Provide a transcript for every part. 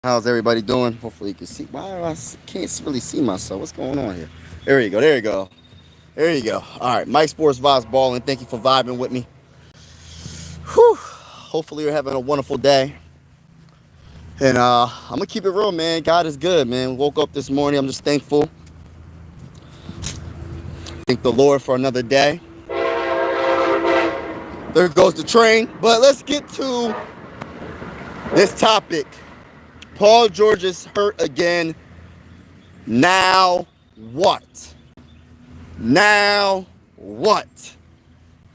How's everybody doing? Hopefully you can see. Why can't really see myself? What's going on here? There you go. There you go. There you go. All right, Mike Sports Vibes Balling. Thank you for vibing with me. Whew. Hopefully you're having a wonderful day. And I'm gonna keep it real, man. God is good, man. Woke up this morning. I'm just thankful. Thank the Lord for another day. There goes the train. But let's get to this topic. Paul George is hurt again. Now what? Now what?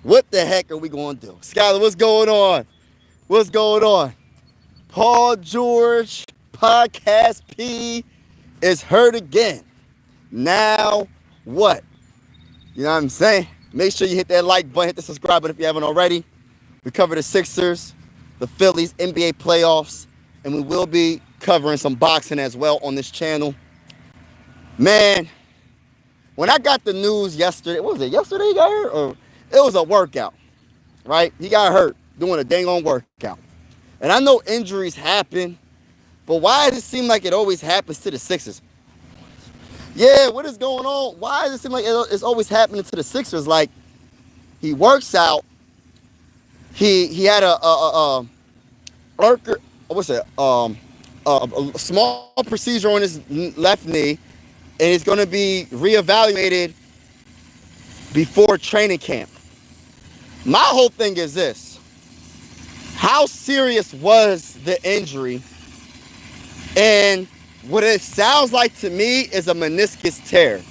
What the heck are we going to do? Skylar, what's going on? What's going on? Paul George, Podcast P, is hurt again. Now what? You know what I'm saying? Make sure you hit that like button, hit the subscribe button if you haven't already. We cover the Sixers, the Phillies, NBA playoffs, and we will be covering some boxing as well on this channel. Man, when I got the news yesterday, what was it? Yesterday he got hurt? Or it was a workout, right? He got hurt doing a dang on workout. And I know injuries happen, but why does it seem like it always happens to the Sixers? Yeah, what is going on? Why does it seem like it's always happening to the Sixers? Like, he works out. He had a small procedure on his left knee, and it's going to be reevaluated before training camp. My whole thing is this. How serious was the injury? And what it sounds like to me is a meniscus tear.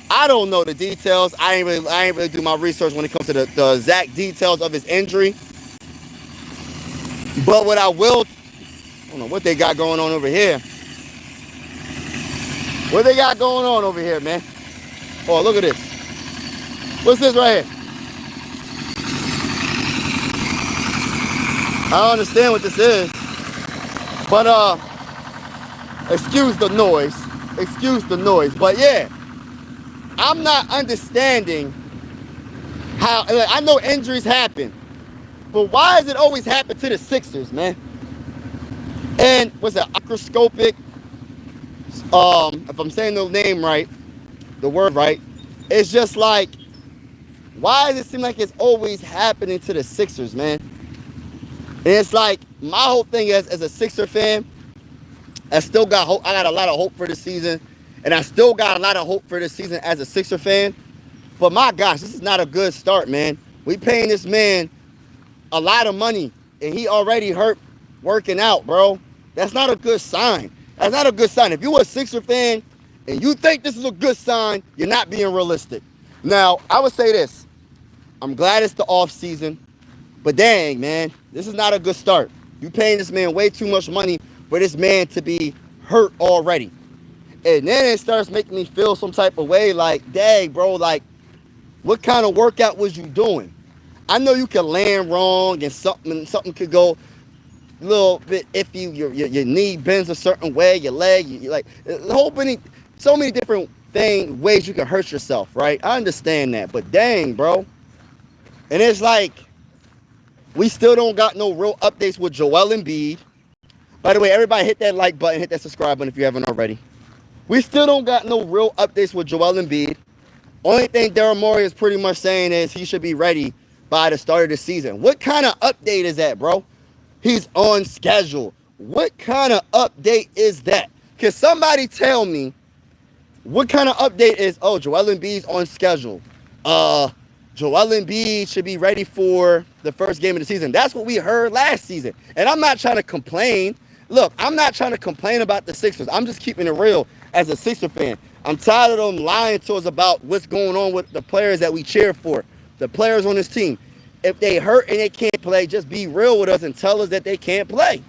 I don't know the details. I ain't really do my research when it comes to the exact details of his injury. But what I don't know what they got going on over here. What they got going on over here, man? Oh, look at this. What's this right here? I don't understand what this is. But excuse the noise. Excuse the noise. But yeah, I'm not understanding how. I know injuries happen, but why does it always happen to the Sixers, man? And what's that? Microscopic. If I'm saying the name right, the word right, it's just like, why does it seem like it's always happening to the Sixers, man? And it's like, my whole thing is, as a Sixer fan, I still got hope. I got a lot of hope for this season. And I still got a lot of hope for this season as a Sixer fan. But my gosh, this is not a good start, man. We paying this man a lot of money, and he already hurt working out, bro. That's not a good sign. That's not a good sign. If you're a Sixer fan and you think this is a good sign, you're not being realistic. Now, I would say this. I'm glad it's the off season. But dang, man, this is not a good start. You paying this man way too much money for this man to be hurt already. And then it starts making me feel some type of way like, dang, bro, like, what kind of workout was you doing? I know you can land wrong and something could go a little bit iffy. Your knee bends a certain way, your leg, like, so many different ways you can hurt yourself, right? I understand that, but dang, bro. And it's like, we still don't got no real updates with Joel Embiid. By the way, everybody hit that like button, hit that subscribe button if you haven't already. We still don't got no real updates with Joel Embiid. Only thing Daryl Morey is pretty much saying is he should be ready by the start of the season. What kind of update is that, bro? He's on schedule. What kind of update is that? Can somebody tell me what kind of update is, oh, Joel Embiid's on schedule. Joel Embiid should be ready for the first game of the season. That's what we heard last season. And I'm not trying to complain. Look, I'm not trying to complain about the Sixers. I'm just keeping it real as a Sixer fan. I'm tired of them lying to us about what's going on with the players that we cheer for, the players on this team. If they hurt and they can't play, just be real with us and tell us that they can't play.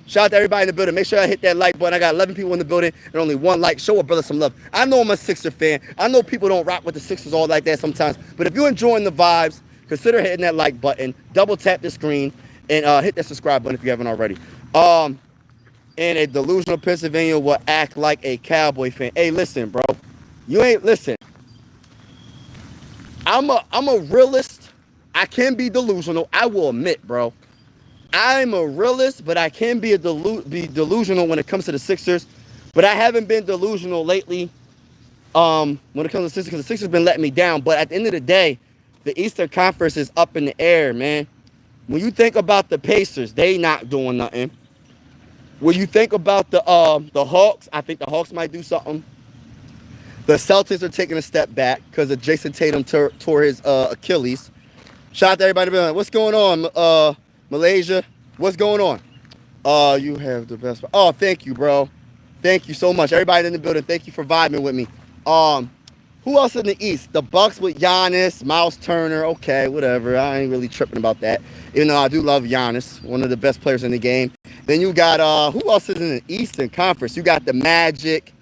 Shout out to everybody in the building. Make sure I hit that like button. I got 11 people in the building and only one like. Show a brother some love. I know I'm a Sixer fan. I know people don't rock with the Sixers all like that sometimes. But if you're enjoying the vibes, consider hitting that like button. Double tap the screen and hit that subscribe button if you haven't already. And a delusional Pennsylvania will act like a Cowboy fan. Hey, listen, bro. Listen. I'm a realist. I can be delusional. I will admit, bro. I'm a realist, but I can be delusional when it comes to the Sixers. But I haven't been delusional lately when it comes to the Sixers, because the Sixers been letting me down. But at the end of the day, the Eastern Conference is up in the air, man. When you think about the Pacers, they not doing nothing. When you think about the Hawks, I think the Hawks might do something. The Celtics are taking a step back because of Jason Tatum tore his Achilles. Shout out to everybody. What's going on, Malaysia? What's going on? You have the best. Oh, thank you, bro. Thank you so much. Everybody in the building, thank you for vibing with me. Who else in the East? The Bucks with Giannis, Miles Turner. Okay, whatever. I ain't really tripping about that. Even though I do love Giannis, one of the best players in the game. Then you got, who else is in the Eastern Conference? You got the Magic.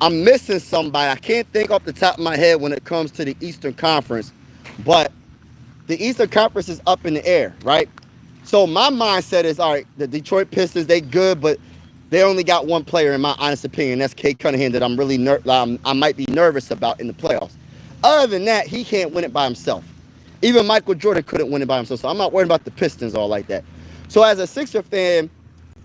I'm missing somebody. I can't think off the top of my head when it comes to the Eastern Conference. But the Eastern Conference is up in the air, right? So my mindset is, all right, the Detroit Pistons, they good, but they only got one player, in my honest opinion. That's Kate Cunningham, that I'm really I might be nervous about in the playoffs. Other than that, he can't win it by himself. Even Michael Jordan couldn't win it by himself. So I'm not worried about the Pistons all like that. So as a Sixer fan,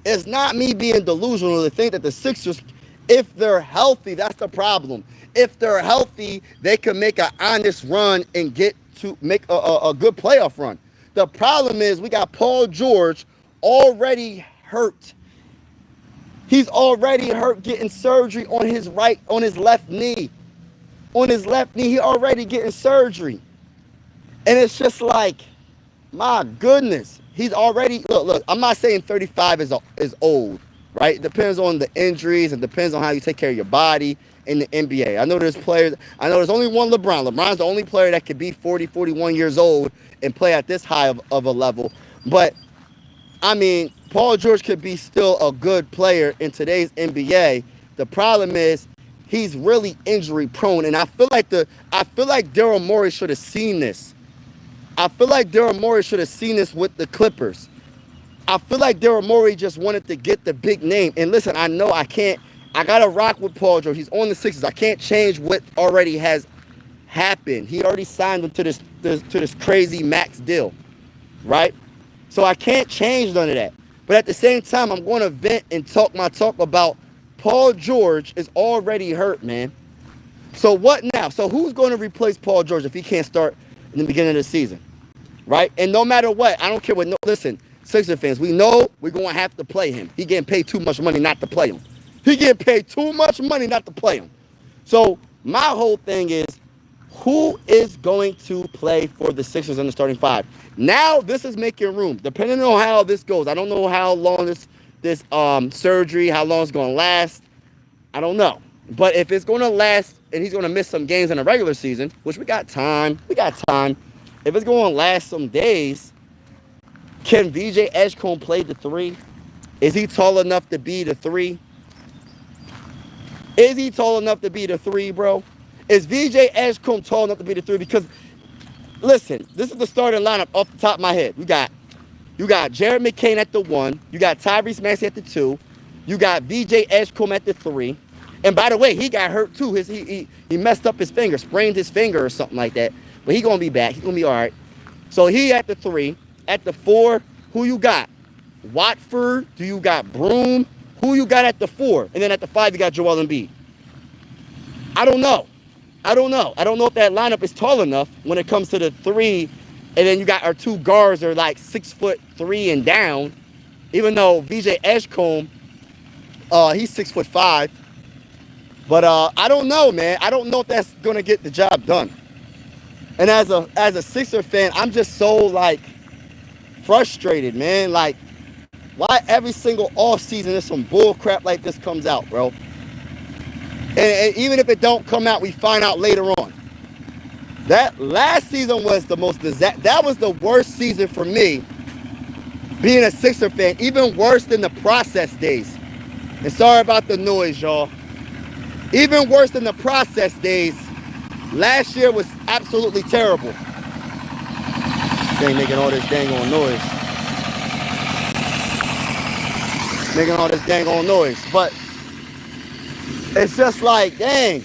it's not me being delusional to think that the Sixers, if they're healthy, that's the problem. If they're healthy, they can make an honest run and get to make a good playoff run. The problem is we got Paul George already hurt. He's already hurt, getting surgery on his left knee. On his left knee, he already getting surgery. And it's just like, my goodness. He's already, look, I'm not saying 35 is old, right? It depends on the injuries. It depends on how you take care of your body in the NBA. I know there's only one LeBron. LeBron's the only player that could be 40, 41 years old and play at this high of a level. But, I mean, Paul George could be still a good player in today's NBA. The problem is he's really injury prone, and I feel like Daryl Morey should have seen this. I feel like Daryl Morey should have seen this with the Clippers. I feel like Daryl Morey just wanted to get the big name. And listen, I know I gotta rock with Paul George. He's on the Sixers. I can't change what already has happened. He already signed him to this crazy max deal, right? So I can't change none of that. But at the same time, I'm going to vent and talk my talk about Paul George is already hurt, man. So what now? So who's going to replace Paul George if he can't start in the beginning of the season, right? And no matter what, I don't care what. Listen, Sixer fans, we know we're going to have to play him. He getting paid too much money not to play him. He getting paid too much money not to play him. So my whole thing is, who is going to play for the Sixers in the starting five? Now this is making room. Depending on how this goes, I don't know how long this surgery, how long it's going to last. I don't know. But if it's going to last and he's going to miss some games in the regular season, which we got time. If it's going to last some days, can VJ Edgecombe play the 3? Is he tall enough to be the 3? Is he tall enough to be the 3, bro? Is VJ Edgecombe tall enough to be the 3? Because, listen, this is the starting lineup off the top of my head. You got Jared McCain at the 1. You got Tyrese Maxey at the 2. You got VJ Edgecombe at the 3. And by the way, he got hurt too. He messed up his finger, sprained his finger or something like that. But he going to be back. He's going to be all right. So he at the 3. At the 4, who you got? Watford? Do you got Broom? Who you got at the 4? And then at the 5, you got Joel Embiid. I don't know. I don't know if that lineup is tall enough when it comes to the 3. And then you got our 2 guards are like 6'3" and down. Even though VJ Edgecombe, he's 6'5". But I don't know, man. I don't know if that's gonna get the job done. And as a Sixer fan, I'm just so like frustrated, man. Like, why every single off season there's some bull crap like this comes out, bro? And even if it don't come out, we find out later on. That last season was the most disaster. That was the worst season for me, being a Sixer fan. Even worse than the process days. And sorry about the noise, y'all. Even worse than the process days. Last year was absolutely terrible. They making all this dang on noise. Making all this dang on noise. But it's just like, dang.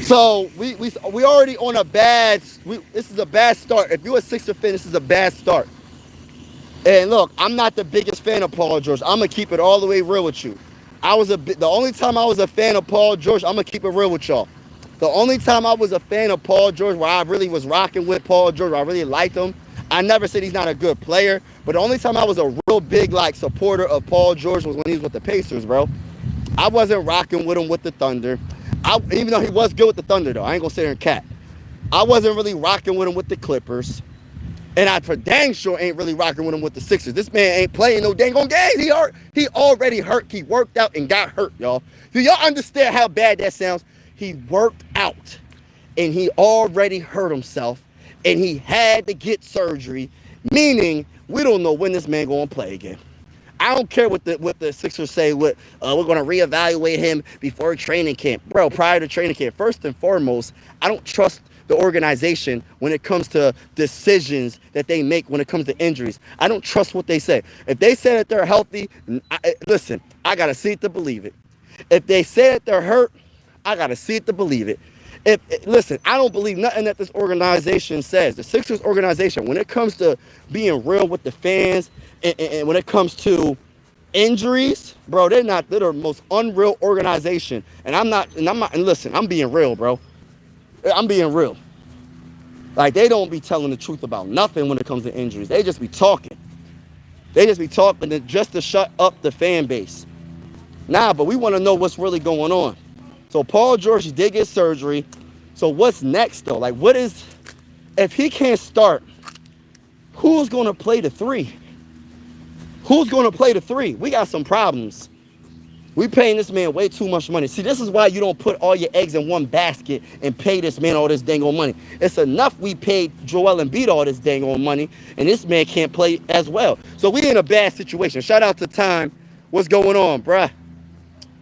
So we already on a bad. This is a bad start. If you're a Sixer fan, this is a bad start. And look, I'm not the biggest fan of Paul George. I'm gonna keep it all the way real with you. The only time I was a fan of Paul George, I'm gonna keep it real with y'all. The only time I was a fan of Paul George, where I really was rocking with Paul George, where I really liked him. I never said he's not a good player, but the only time I was a real big like supporter of Paul George was when he was with the Pacers, bro. I wasn't rocking with him with the Thunder. Even though he was good with the Thunder, though, I ain't gonna sit here and cat. I wasn't really rocking with him with the Clippers. And I for dang sure ain't really rocking with him with the Sixers. This man ain't playing no dang on game. He already hurt. He worked out and got hurt, y'all. Do y'all understand how bad that sounds? He worked out and he already hurt himself and he had to get surgery, meaning we don't know when this man gonna play again. I don't care what the Sixers say. We're going to reevaluate him before training camp. Bro, prior to training camp, first and foremost, I don't trust the organization when it comes to decisions that they make when it comes to injuries. I don't trust what they say. If they say that they're healthy, listen, I got to see it to believe it. If they say that they're hurt, I got to see it to believe it. Listen, I don't believe nothing that this organization says. The Sixers organization, when it comes to being real with the fans and when it comes to injuries, bro, they're the most unreal organization. And listen, I'm being real, bro. I'm being real. Like, they don't be telling the truth about nothing when it comes to injuries. They just be talking. They just be talking just to shut up the fan base. Nah, but we want to know what's really going on. So Paul George, he did get surgery. So what's next, though? Like, if he can't start, who's going to play the three? Who's going to play the three? We got some problems. We paying this man way too much money. See, this is why you don't put all your eggs in one basket and pay this man all this dang old money. It's enough we paid Joel Embiid all this dang old money, and this man can't play as well. So we in a bad situation. Shout out to Time. What's going on, bruh?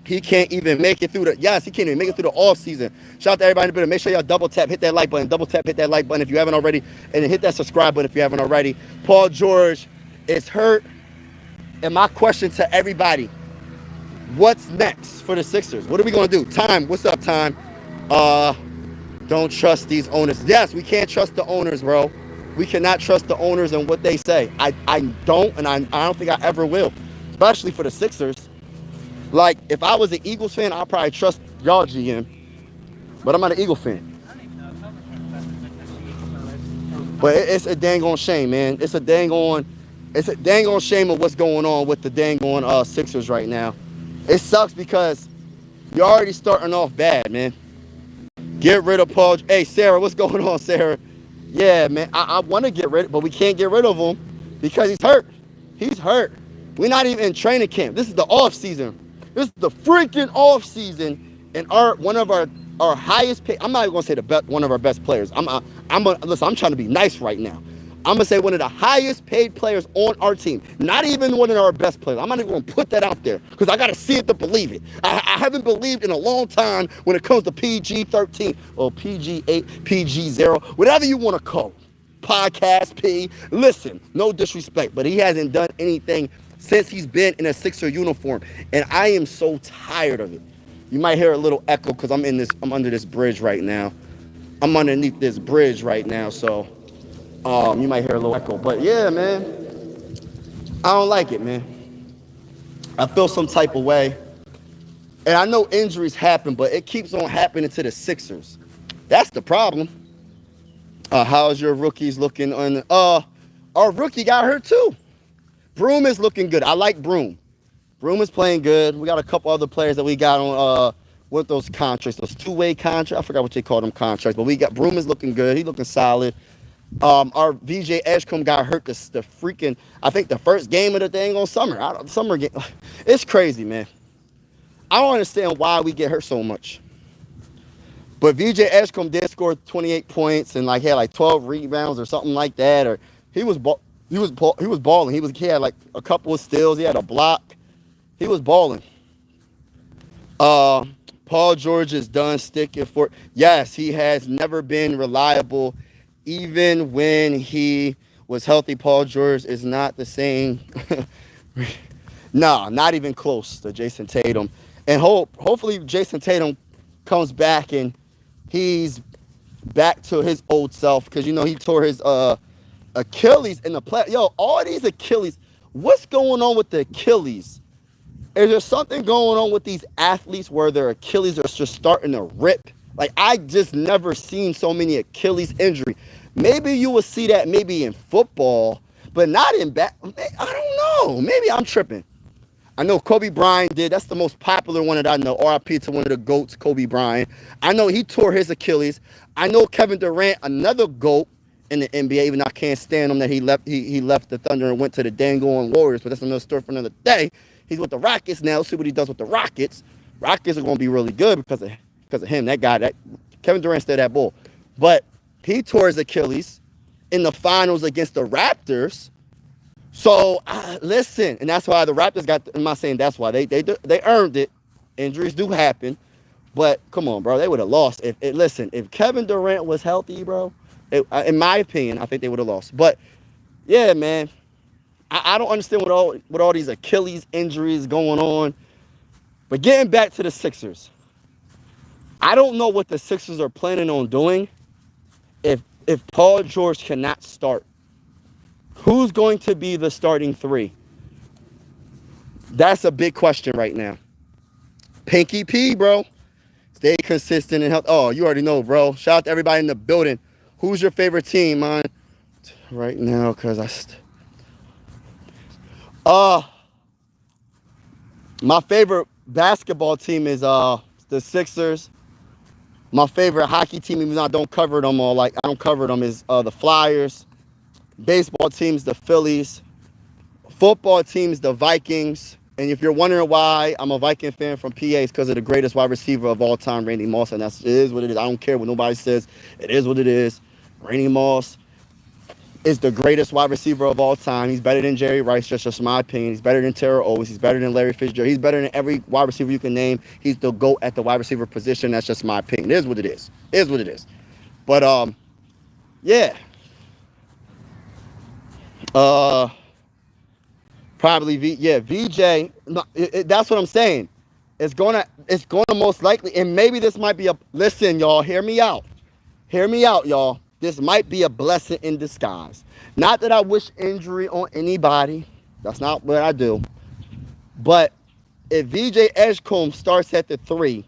He can't even make it through he can't even make it through the off season. Shout out to everybody in the building. Make sure y'all double tap, hit that like button, double tap, hit that like button if you haven't already, and then hit that subscribe button if you haven't already. Paul George is hurt. And my question to everybody, what's next for the Sixers? What are we going to do? Time, what's up, Time? Don't trust these owners. Yes, we can't trust the owners, bro. We cannot trust the owners and what they say. I don't, and I don't think I ever will, especially for the Sixers. Like, if I was an Eagles fan, I'd probably trust y'all GM. But I'm not an Eagle fan. But it's a dang on shame, man. It's a dang on shame of what's going on with the dang on Sixers right now. It sucks because you're already starting off bad, man. Get rid of Paul. Hey, Sarah, what's going on, Sarah? Yeah, man, I want to get rid of, but we can't get rid of him because he's hurt. He's hurt. We're not even in training camp. This is the off season. This is the freaking off season, and one of our highest paid. I'm not even gonna say one of our best players. Listen. I'm trying to be nice right now. I'm gonna say one of the highest paid players on our team. Not even one of our best players. I'm not even gonna put that out there because I gotta see it to believe it. I haven't believed in a long time when it comes to PG-13 or PG-8, PG-0, whatever you want to call it. Podcast P. Listen, no disrespect, but he hasn't done anything since he's been in a Sixer uniform, and I am so tired of it. You might hear a little echo because I'm under this bridge right now. I'm underneath this bridge right now, so you might hear a little echo. But yeah, man, I don't like it, man. I feel some type of way, and I know injuries happen, but it keeps on happening to the Sixers. That's the problem. How's your rookies looking? Our rookie got hurt too. Broom is looking good. I like Broom. Broom is playing good. We got a couple other players that we got on with those contracts, those two-way contracts. I forgot what they call them contracts, but we got Broom is looking good. He's looking solid. Our VJ Edgecombe got hurt I think the first game of the thing on summer game. It's crazy, man. I don't understand why we get hurt so much. But VJ Edgecombe did score 28 points and had 12 rebounds or something like that. Or he was balling. He had a couple of steals. He had a block. He was balling. Paul George is done sticking for. Yes, he has never been reliable. Even when he was healthy, Paul George is not the same. No, not even close to Jason Tatum. And hopefully Jason Tatum comes back and he's back to his old self because he tore his Achilles in the play. Yo, all these Achilles. What's going on with the Achilles? Is there something going on with these athletes where their Achilles are just starting to rip? Like, I just never seen so many Achilles injury. Maybe you will see that maybe in football, but not in I don't know. Maybe I'm tripping. I know Kobe Bryant did. That's the most popular one that I know. RIP to one of the GOATs, Kobe Bryant. I know he tore his Achilles. I know Kevin Durant, another GOAT in the NBA, even though I can't stand him that he left the Thunder and went to the dang-on Warriors, but that's another story for another day. He's with the Rockets now. Let's see what he does with the Rockets. Rockets are going to be really good because of him. That guy, Kevin Durant, still that bull. But he tore his Achilles in the finals against the Raptors. So, listen, and that's why the Raptors I'm not saying that's why. They earned it. Injuries do happen. But, come on, bro. They would have lost. If Kevin Durant was healthy, bro, in my opinion, I think they would have lost. But, yeah, man. I don't understand what all these Achilles injuries going on. But getting back to the Sixers. I don't know what the Sixers are planning on doing if Paul George cannot start. Who's going to be the starting three? That's a big question right now. Pinky P, bro. Stay consistent and healthy. Oh, you already know, bro. Shout out to everybody in the building. Who's your favorite team, man? Right now, because my favorite basketball team is the Sixers. My favorite hockey team, even though I don't cover them all, I don't cover them, is the Flyers. Baseball teams, the Phillies. Football teams, the Vikings. And if you're wondering why I'm a Viking fan from PA, it's because of the greatest wide receiver of all time, Randy Moss. And it is what it is. I don't care what nobody says. It is what it is. Randy Moss is the greatest wide receiver of all time. He's better than Jerry Rice, just my opinion. He's better than Terrell Owens. He's better than Larry Fitzgerald. He's better than every wide receiver you can name. He's the GOAT at the wide receiver position. That's just my opinion. It is what it is. It is what it is. But, yeah. Probably VJ. No, that's what I'm saying. It's gonna most likely, and maybe this might be listen, y'all, hear me out, y'all. This might be a blessing in disguise. Not that I wish injury on anybody. That's not what I do. But if VJ Edgecombe starts at the 3,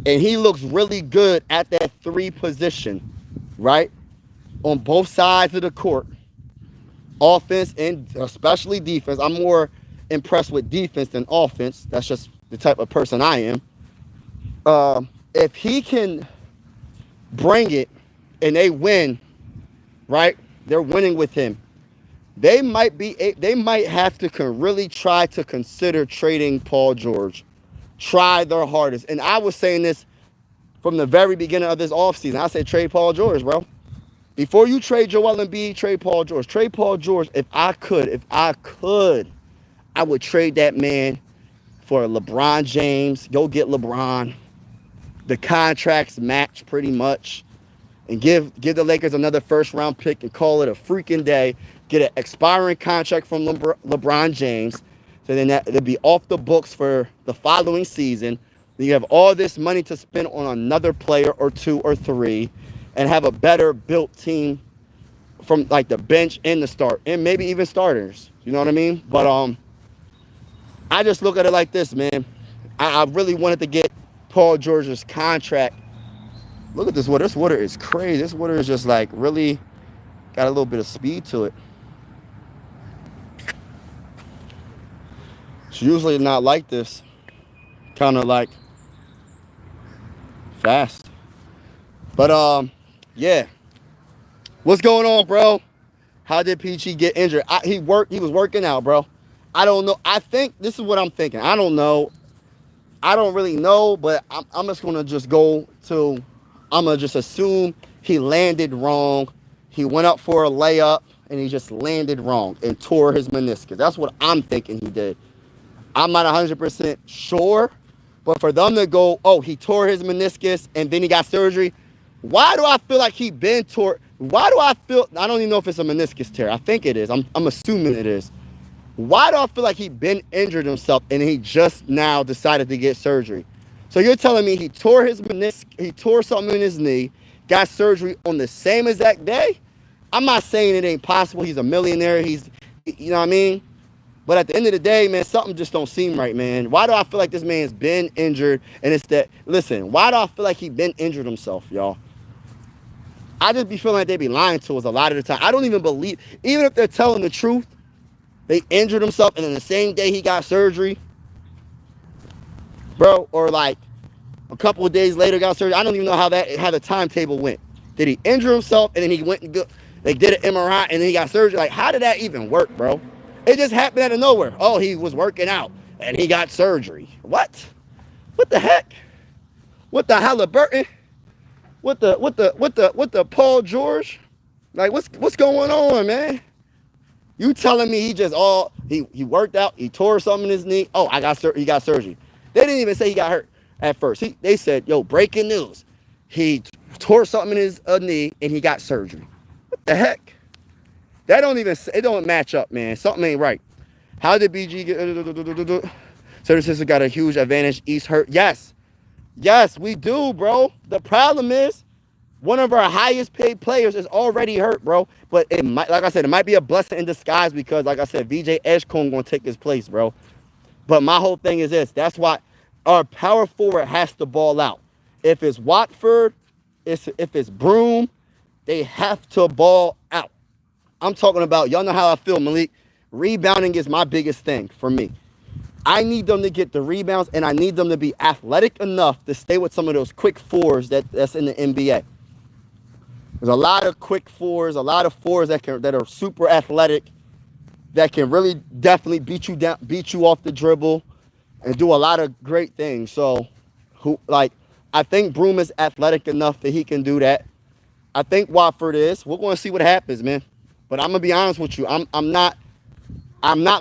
and he looks really good at that 3 position, right, on both sides of the court, offense and especially defense. I'm more impressed with defense than offense. That's just the type of person I am. If he can bring it and they win, right? They're winning with him. They might have to really try to consider trading Paul George. Try their hardest. And I was saying this from the very beginning of this offseason. I said trade Paul George, bro. Before you trade Joel Embiid, trade Paul George. Trade Paul George. If I could, I would trade that man for LeBron James. Go get LeBron. The contracts match pretty much. And give the Lakers another first-round pick and call it a freaking day. Get an expiring contract from LeBron James. So then it'll be off the books for the following season. Then you have all this money to spend on another player or 2 or 3. And have a better built team from the bench and the start, and maybe even starters. You know what I mean? But I just look at it like this, man. I really wanted to get Paul George's contract. Look at this water. This water is crazy. This water is just really got a little bit of speed to it. It's usually not like this. Kind of fast. But yeah. What's going on, bro? How did PG get injured? He was working out, bro. I don't know. I think this is what I'm thinking. I don't know. I don't really know, but I'm just going to just I'm going to just assume he landed wrong. He went up for a layup, and he just landed wrong and tore his meniscus. That's what I'm thinking he did. I'm not 100% sure, but for them to go, oh, he tore his meniscus, and then he got surgery, why do I feel like he been tore? Why do I don't even know if it's a meniscus tear. I think it is. I'm assuming it is. Why do I feel like he been injured himself and he just now decided to get surgery? So you're telling me he tore his meniscus, he tore something in his knee, got surgery on the same exact day, I'm not saying it ain't possible. He's a millionaire. You know what I mean? But at the end of the day, man, something just don't seem right, man. Why do I feel like this man's been injured? And it's that, listen, why do I feel like he been injured himself, y'all? I just be feeling like they be lying to us a lot of the time. I don't even believe, even if they're telling the truth, they injured himself and then the same day he got surgery, bro, or like a couple of days later got surgery. I don't even know how the timetable went. Did he injure himself and then he went and they did an MRI and then he got surgery? Like, how did that even work, bro? It just happened out of nowhere. Oh, he was working out and he got surgery. What? What the heck? What the Halliburton? What the Paul George? Like, what's going on, man? You telling me he worked out, he tore something in his knee? Oh, he got surgery. They didn't even say he got hurt at first. They said, yo, breaking news. He tore something in his knee and he got surgery. What the heck? It don't match up, man. Something ain't right. How did BG get? Certain Sisters got a huge advantage. East hurt. Yes, we do, bro. The problem is one of our highest paid players is already hurt, bro. But it might, like I said, it might be a blessing in disguise because, like I said, VJ Edgecombe gonna take his place, bro. But my whole thing is this. That's why our power forward has to ball out. If it's Watford, if it's Broom, they have to ball out. I'm talking about, y'all know how I feel, Malik. Rebounding is my biggest thing for me. I need them to get the rebounds, and I need them to be athletic enough to stay with some of those quick fours that's in the NBA. There's a lot of quick fours, a lot of fours that are super athletic, that can really definitely beat you off the dribble, and do a lot of great things. So, I think Broom is athletic enough that he can do that. I think Watford is. We're going to see what happens, man. But I'm gonna be honest with you. I'm not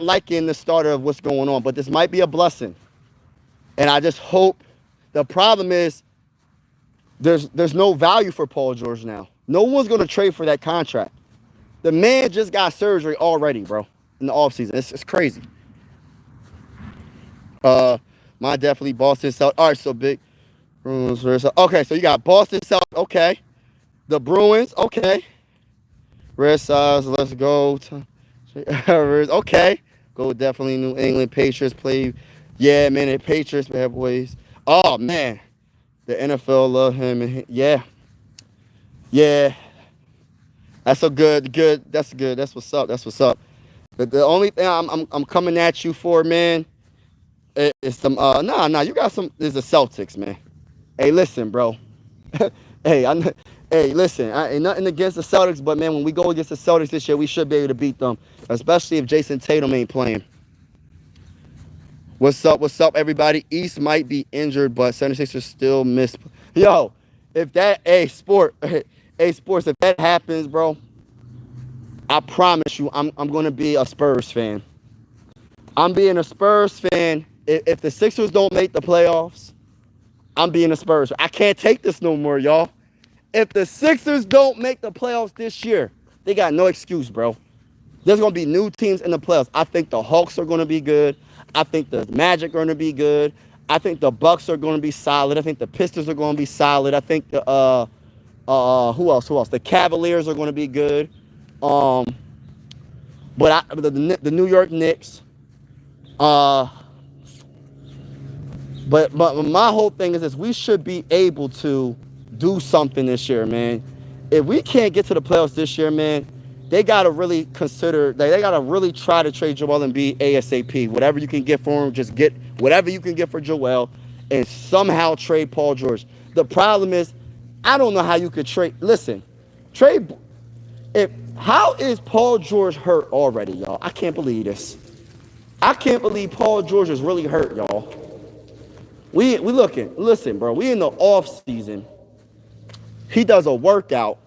liking the start of what's going on. But this might be a blessing, and I just hope. The problem is there's no value for Paul George now. No one's gonna trade for that contract. The man just got surgery already, bro, in the offseason. It's crazy. My definitely Boston Celtics. All right, so big. Okay, so you got Boston Celtics. Okay, the Bruins. Okay. Red Sox, let's go. Okay. Go definitely New England Patriots play. Yeah, man, the Patriots, bad boys. Oh, man. The NFL love him. Yeah. That's a good. That's good. That's what's up. But the only thing I'm coming at you for, man, is some, you got some, is the Celtics, man. Hey, listen, bro. Hey, listen, I ain't nothing against the Celtics, but, man, when we go against the Celtics this year, we should be able to beat them, especially if Jason Tatum ain't playing. What's up, everybody? East might be injured, but 76ers still miss. Yo, if that, sports, if that happens, bro, I promise you I'm going to be a Spurs fan. I'm being a Spurs fan. If the Sixers don't make the playoffs, I'm being a Spurs fan. I can't take this no more, y'all. If the Sixers don't make the playoffs this year, they got no excuse, bro. There's going to be new teams in the playoffs. I think the Hawks are going to be good. I think the Magic are going to be good. I think the Bucks are going to be solid. I think the Pistons are going to be solid. I think the who else? The Cavaliers are going to be good. But the New York Knicks. But my whole thing is this: we should be able to do something this year, man. If we can't get to the playoffs this year, man, they gotta really consider. They gotta really try to trade Joel Embiid ASAP. Whatever you can get for him, just get whatever you can get for Joel, and somehow trade Paul George. The problem is, I don't know how you could trade. Listen, trade. How is Paul George hurt already, y'all? I can't believe this. I can't believe Paul George is really hurt, y'all. We looking. Listen, bro. We in the off season. He does a workout.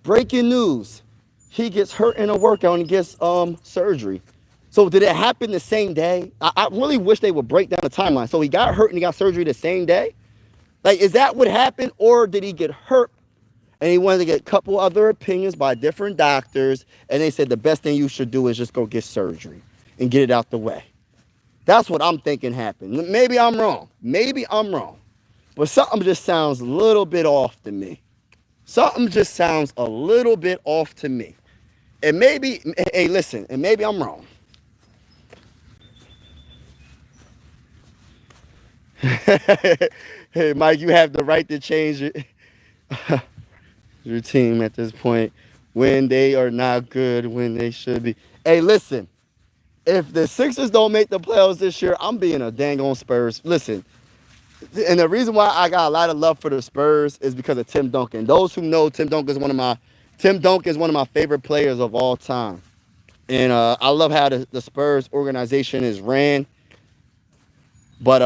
Breaking news. He gets hurt in a workout and gets surgery. So did it happen the same day? I really wish they would break down the timeline. So he got hurt and he got surgery the same day? Like, is that what happened? Or did he get hurt and he wanted to get a couple other opinions by different doctors, and they said the best thing you should do is just go get surgery and get it out the way? That's what I'm thinking happened. Maybe I'm wrong. But something just sounds a little bit off to me. Something just sounds a little bit off to me. And maybe, hey, listen, and maybe I'm wrong. Hey, Mike, you have the right to change your team at this point when they are not good, when they should be. Hey, listen, if the Sixers don't make the playoffs this year, I'm being a dang on Spurs. Listen, and the reason why I got a lot of love for the Spurs is because of Tim Duncan. Those who know Tim Duncan is one of my favorite players of all time. And I love how the Spurs organization is ran. But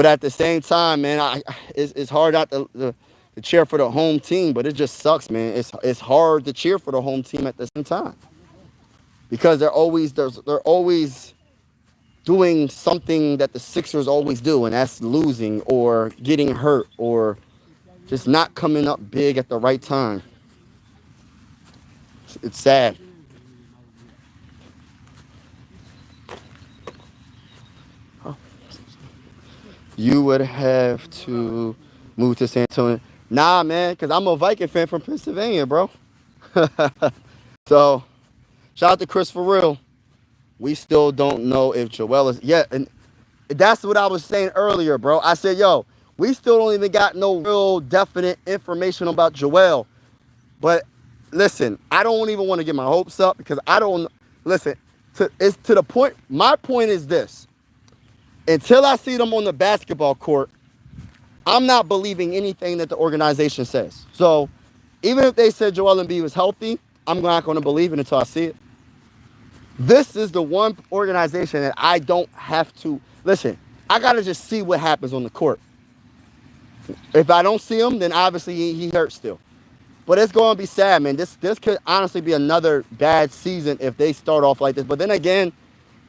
at the same time, man, it's hard not to cheer for the home team, but it just sucks, man. It's hard to cheer for the home team at the same time because they're always doing something that the Sixers always do, and that's losing or getting hurt or just not coming up big at the right time. It's sad. You would have to move to San Antonio. Nah, man, because I'm a Viking fan from Pennsylvania, bro. So, shout out to Chris for real. We still don't know if Joel is. Yeah, and that's what I was saying earlier, bro. I said, yo, we still don't even got no real definite information about Joel. But listen, I don't even want to get my hopes up because I don't. Listen, it's to the point. My point is this. Until I see them on the basketball court, I'm not believing anything that the organization says. So even if they said Joel Embiid was healthy, I'm not going to believe it until I see it. This is the one organization that I don't have to listen. I got to just see what happens on the court. If I don't see him, then obviously he hurts still. But it's going to be sad, man. This could honestly be another bad season if they start off like this. But then again,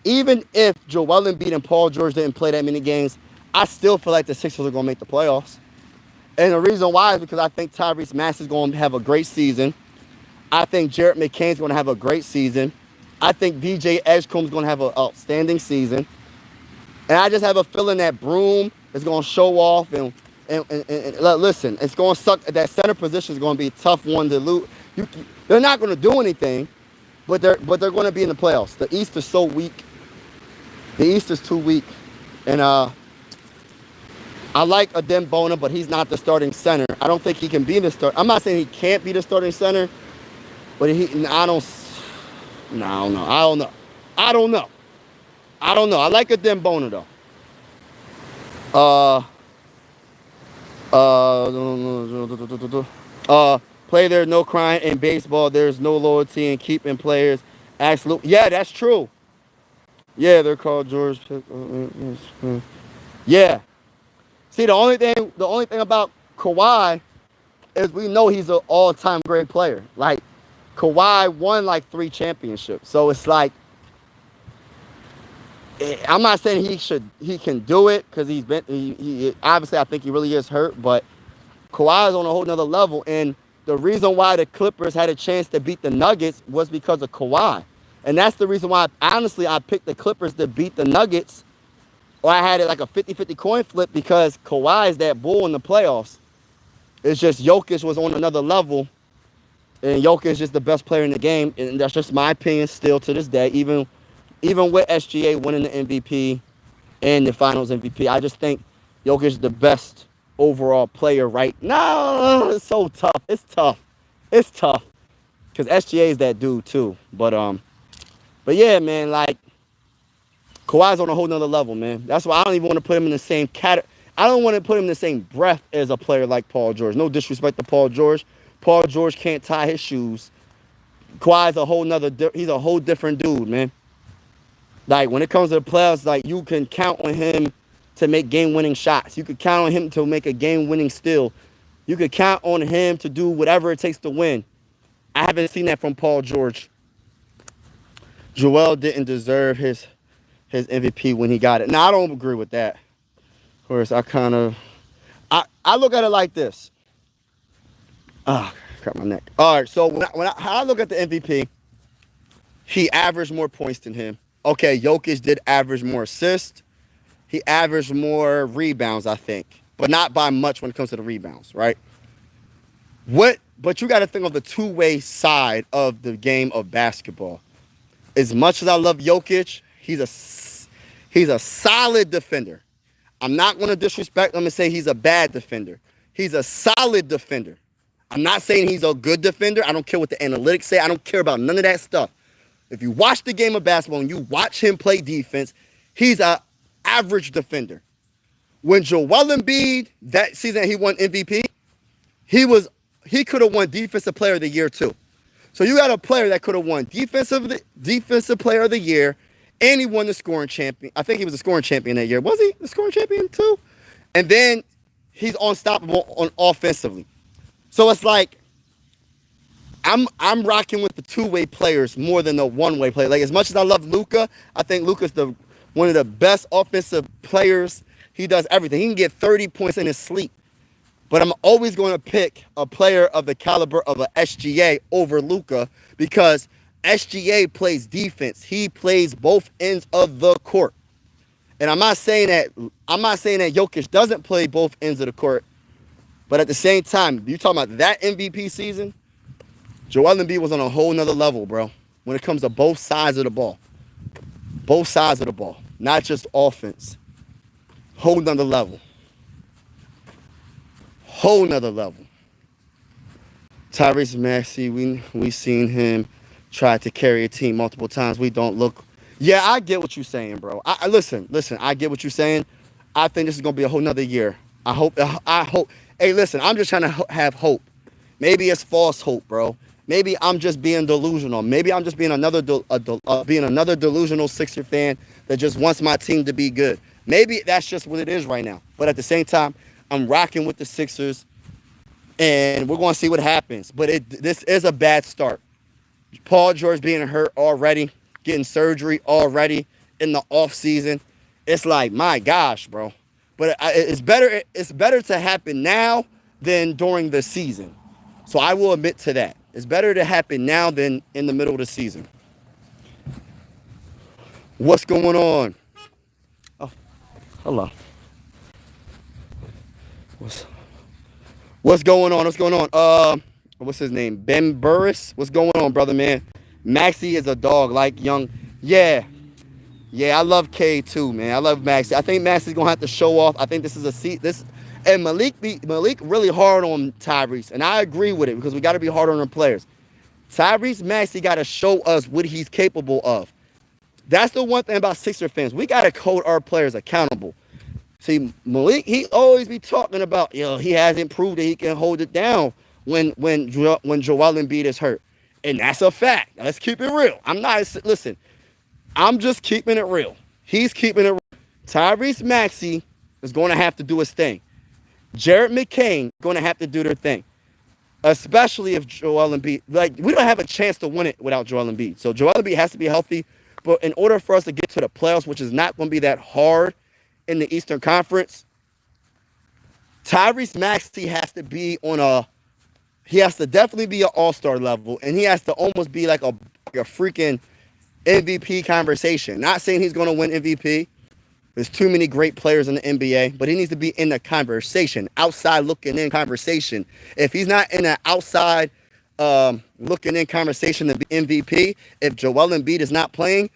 even if Joel Embiid and Paul George didn't play that many games, I still feel like the Sixers are going to make the playoffs. And the reason why is because I think Tyrese Maxey is going to have a great season. I think Jarrett McCain's going to have a great season. I think VJ Edgecombe's going to have an outstanding season. And I just have a feeling that Broom is going to show off. And listen, it's going to suck. That center position is going to be a tough one to lose. They're not going to do anything, but they're going to be in the playoffs. The East is so weak. The East is too weak. And I like Adem Bona, but he's not the starting center. I don't think he can be the start. I'm not saying he can't be the starting center, but I don't know. I like Adem Bona though. Play there, no crying. In baseball, there's no loyalty in keeping players. Absolutely. Yeah, that's true. Yeah, they're called George. Yeah. See, the only thing about Kawhi is we know he's an all-time great player. Like, Kawhi won like 3 championships. So it's like, I'm not saying he can do it because he obviously I think he really is hurt, but Kawhi is on a whole nother level. And the reason why the Clippers had a chance to beat the Nuggets was because of Kawhi. And that's the reason why, honestly, I picked the Clippers to beat the Nuggets. Or I had it like a 50-50 coin flip because Kawhi is that bull in the playoffs. It's just Jokic was on another level. And Jokic is just the best player in the game. And that's just my opinion still to this day. Even with SGA winning the MVP and the Finals MVP, I just think Jokic is the best overall player right now. It's so tough. It's tough. Because SGA is that dude too. But yeah, man, like, Kawhi's on a whole nother level, man. That's why I don't even want to put him in the same category. I don't want to put him in the same breath as a player like Paul George. No disrespect to Paul George. Paul George can't tie his shoes. Kawhi's he's a whole different dude, man. Like, when it comes to the playoffs, like, you can count on him to make game-winning shots. You could count on him to make a game-winning steal. You could count on him to do whatever it takes to win. I haven't seen that from Paul George. Joel didn't deserve his MVP when he got it. Now, I don't agree with that. Of course, I look at it like this. Crap my neck. All right, so how I look at the MVP, he averaged more points than him. Okay, Jokic did average more assists. He averaged more rebounds, I think. But not by much when it comes to the rebounds, right? But you got to think of the two-way side of the game of basketball. As much as I love Jokic, he's a solid defender. I'm not going to disrespect him and say he's a bad defender. He's a solid defender. I'm not saying he's a good defender. I don't care what the analytics say. I don't care about none of that stuff. If you watch the game of basketball and you watch him play defense, he's an average defender. When Joel Embiid, that season he won MVP, he could have won Defensive Player of the Year too. So you got a player that could have won Defensive Player of the Year, and he won the scoring champion. I think he was the scoring champion that year. Was he the scoring champion too? And then he's unstoppable offensively. So it's like I'm rocking with the two-way players more than the one-way player. Like as much as I love Luka, I think Luka's one of the best offensive players. He does everything. He can get 30 points in his sleep. But I'm always going to pick a player of the caliber of a SGA over Luka because SGA plays defense. He plays both ends of the court. And I'm not saying that Jokic doesn't play both ends of the court. But at the same time, you talking about that MVP season, Joel Embiid was on a whole nother level, bro, when it comes to both sides of the ball. Both sides of the ball, not just offense. Whole nother level. Whole nother level. Tyrese Maxey, we seen him try to carry a team multiple times. We don't look. Yeah, I get what you're saying, bro. Listen. I get what you're saying. I think this is gonna be a whole nother year. I hope. Hey, listen. I'm just trying to have hope. Maybe it's false hope, bro. Maybe I'm just being delusional. Maybe I'm just being another delusional Sixer fan that just wants my team to be good. Maybe that's just what it is right now. But at the same time, I'm rocking with the Sixers, and we're going to see what happens. But this is a bad start. Paul George being hurt already, getting surgery already in the offseason. It's like, my gosh, bro. But it's better to happen now than during the season. So I will admit to that. It's better to happen now than in the middle of the season. What's going on? Oh, hello. What's going on? What's going on? What's his name? Ben Burris? What's going on, brother, man? Maxey is a dog, like young. Yeah, I love K too, man. I love Maxey. I think Maxey's gonna have to show off. I think this is and Malik really hard on Tyrese, and I agree with it because we got to be hard on our players. Tyrese Maxey got to show us what he's capable of. That's the one thing about Sixer fans. We got to hold our players accountable. See, Malik, he always be talking about, he hasn't proved that he can hold it down when Joel Embiid is hurt. And that's a fact. Let's keep it real. I'm just keeping it real. He's keeping it real. Tyrese Maxey is going to have to do his thing. Jared McCain going to have to do their thing. Especially if Joel Embiid, we don't have a chance to win it without Joel Embiid. So Joel Embiid has to be healthy. But in order for us to get to the playoffs, which is not going to be that hard in the Eastern Conference, Tyrese Maxey has to be he has to definitely be an all-star level, and he has to almost be like a freaking MVP conversation. Not saying he's going to win MVP. There's too many great players in the NBA, but he needs to be in the conversation, outside looking in conversation. If he's not in the outside looking in conversation to be MVP, if Joel Embiid is not playing,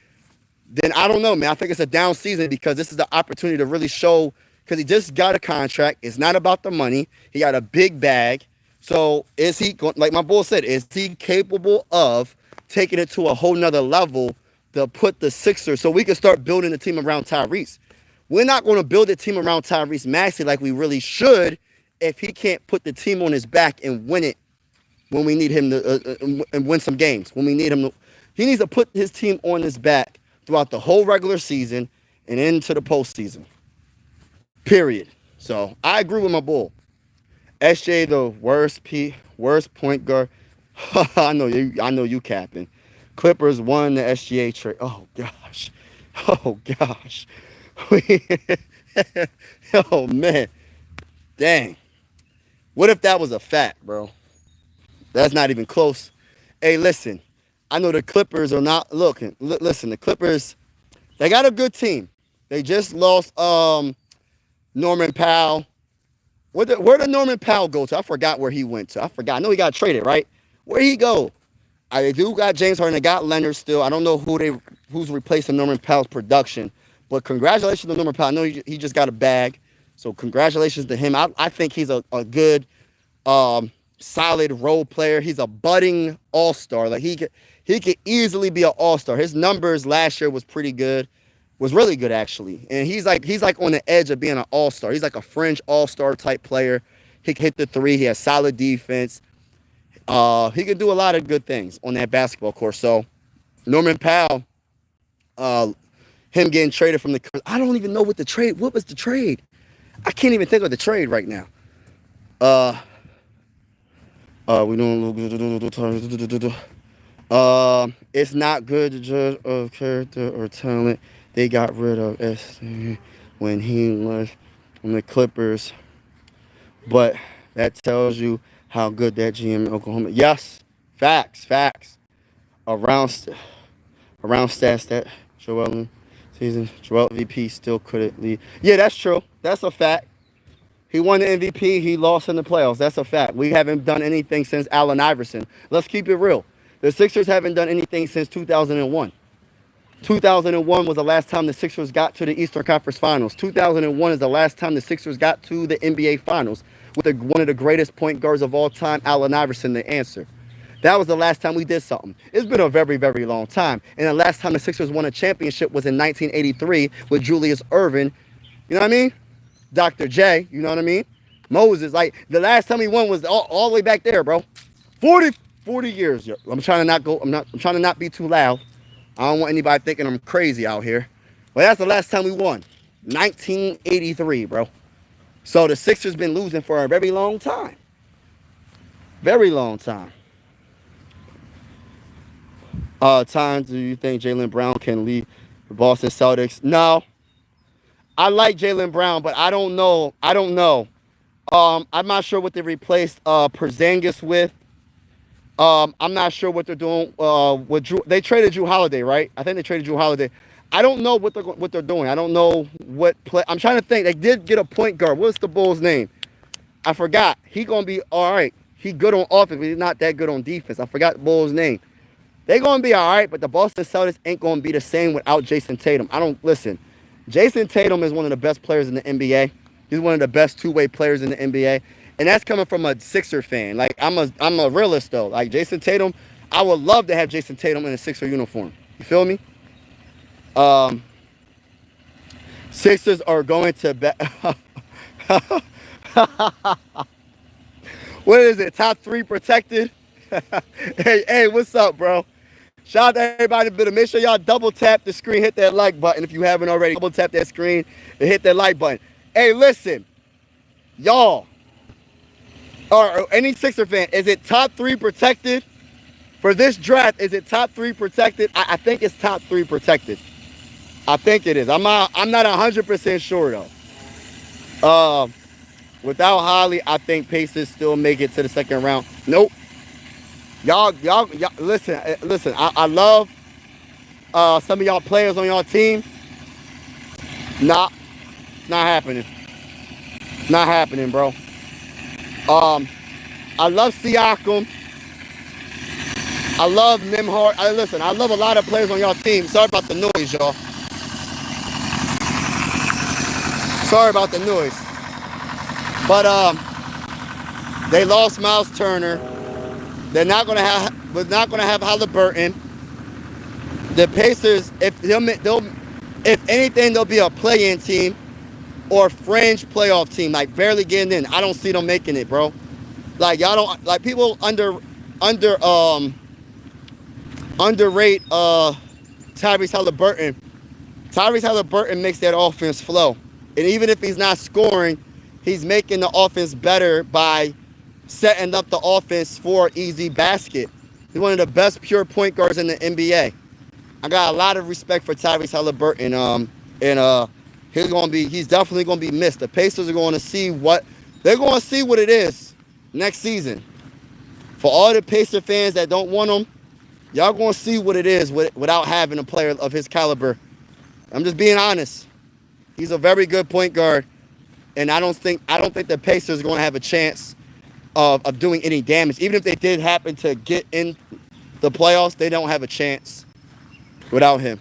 then I don't know, man. I think it's a down season because this is the opportunity to really show, because he just got a contract. It's not about the money. He got a big bag. So is he, like my bull said, is he capable of taking it to a whole nother level to put the Sixers so we can start building the team around Tyrese? We're not going to build a team around Tyrese Maxey like we really should if he can't put the team on his back and win it when we need him to and win some games. When we need him to, he needs to put his team on his back throughout the whole regular season and into the postseason. Period. So I agree with my bull. SJ, the worst point guard. I know you capping. Clippers won the SGA trade. Oh gosh. Oh man. Dang. What if that was a fact, bro? That's not even close. Hey, listen. I know the Clippers are not looking. Listen, the Clippers, they got a good team. They just lost Norman Powell. Where did Norman Powell go to? I forgot where he went to. I forgot. I know he got traded, right? Where'd he go? They do got James Harden. They got Leonard still. I don't know who's replacing Norman Powell's production. But congratulations to Norman Powell. I know he just got a bag. So congratulations to him. I think he's a good, solid role player. He's a budding all-star. Like he could easily be an all-star. His numbers last year was pretty good. Was really good actually. And he's like on the edge of being an all-star. He's like a fringe all-star type player. He can hit the three. He has solid defense. He can do a lot of good things on that basketball court. So Norman Powell, him getting traded from the, I don't even know what the trade. What was the trade? I can't even think of the trade right now. We don't. It's not good to judge of character or talent. They got rid of S when he left from the Clippers, but that tells you how good that GM in Oklahoma. Yes, facts. Around stats that Joel MVP still couldn't lead. Yeah, that's true. That's a fact. He won the MVP. He lost in the playoffs. That's a fact. We haven't done anything since Allen Iverson. Let's keep it real. The Sixers haven't done anything since 2001. 2001 was the last time the Sixers got to the Eastern Conference Finals. 2001 is the last time the Sixers got to the NBA Finals with one of the greatest point guards of all time, Allen Iverson, the answer. That was the last time we did something. It's been a very, very long time. And the last time the Sixers won a championship was in 1983 with Julius Erving. You know what I mean? Dr. J, you know what I mean? Moses, like the last time he won was all the way back there, bro. 40 years. I'm trying to not be too loud. I don't want anybody thinking I'm crazy out here. But that's the last time we won. 1983, bro. So the Sixers been losing for a very long time. Very long time. Time do you think Jaylen Brown can lead the Boston Celtics? No. I like Jaylen Brown, but I don't know. I'm not sure what they replaced Porzingis with. I'm not sure what they're doing with Drew. They traded Drew Holiday, right? I think they traded Drew Holiday. I don't know what they're doing. I don't know what play. I'm trying to think. They did get a point guard. What's the Bulls' name? I forgot. He gonna be all right. He good on offense, but he's not that good on defense. I forgot the Bulls' name. They gonna be all right, but the Boston Celtics ain't gonna be the same without Jason Tatum. Listen. Jason Tatum is one of the best players in the NBA. He's one of the best two-way players in the NBA. And that's coming from a Sixer fan. Like, I'm a realist, though. Like, Jason Tatum, I would love to have Jason Tatum in a Sixer uniform. You feel me? Sixers are going to bet. What is it? Top 3 protected? Hey, what's up, bro? Shout out to everybody. But make sure y'all double tap the screen, hit that like button if you haven't already. Double tap that screen and hit that like button. Hey, listen, y'all, or any Sixer fan, is it top 3 protected for this draft? Is it top 3 protected? I think it's top 3 protected. I think it is. I'm not 100% sure though. Without Holly, I think Pacers still make it to the second round. Nope. Y'all, listen. I love some of y'all players on y'all team. Nah, it's not happening. It's not happening, bro. I love Siakam. I love Nimhart. I love a lot of players on y'all team. Sorry about the noise, y'all. Sorry about the noise. But they lost Miles Turner. We're not gonna have Halliburton. The Pacers, if anything, they'll be a play-in team or fringe playoff team, like barely getting in. I don't see them making it, bro. Like y'all don't like people underrate Tyrese Halliburton. Tyrese Halliburton makes that offense flow, and even if he's not scoring, he's making the offense better by setting up the offense for an easy basket. He's one of the best pure point guards in the NBA. I got a lot of respect for Tyrese Halliburton. He's definitely gonna be missed. The Pacers are going to see what it is next season. For all the Pacer fans that don't want him, y'all gonna see what it is without having a player of his caliber. I'm just being honest. He's a very good point guard. and I don't think the Pacers are going to have a chance of doing any damage. Even if they did happen to get in the playoffs, they don't have a chance without him.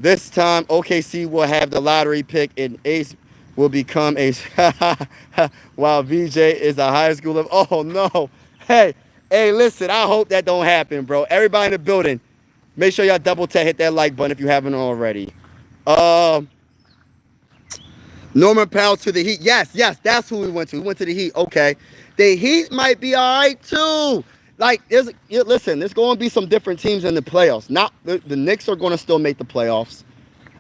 This time OKC will have the lottery pick and Ace will become a while VJ is a high schooler. Oh no. Hey, listen, I hope that don't happen, bro. Everybody in the building, make sure y'all double tap, hit that like button if you haven't already. Norman Powell to the Heat. Yes, that's who we went to. We went to the Heat. Okay. The Heat might be all right too. Like, listen, there's going to be some different teams in the playoffs. Not the Knicks are going to still make the playoffs.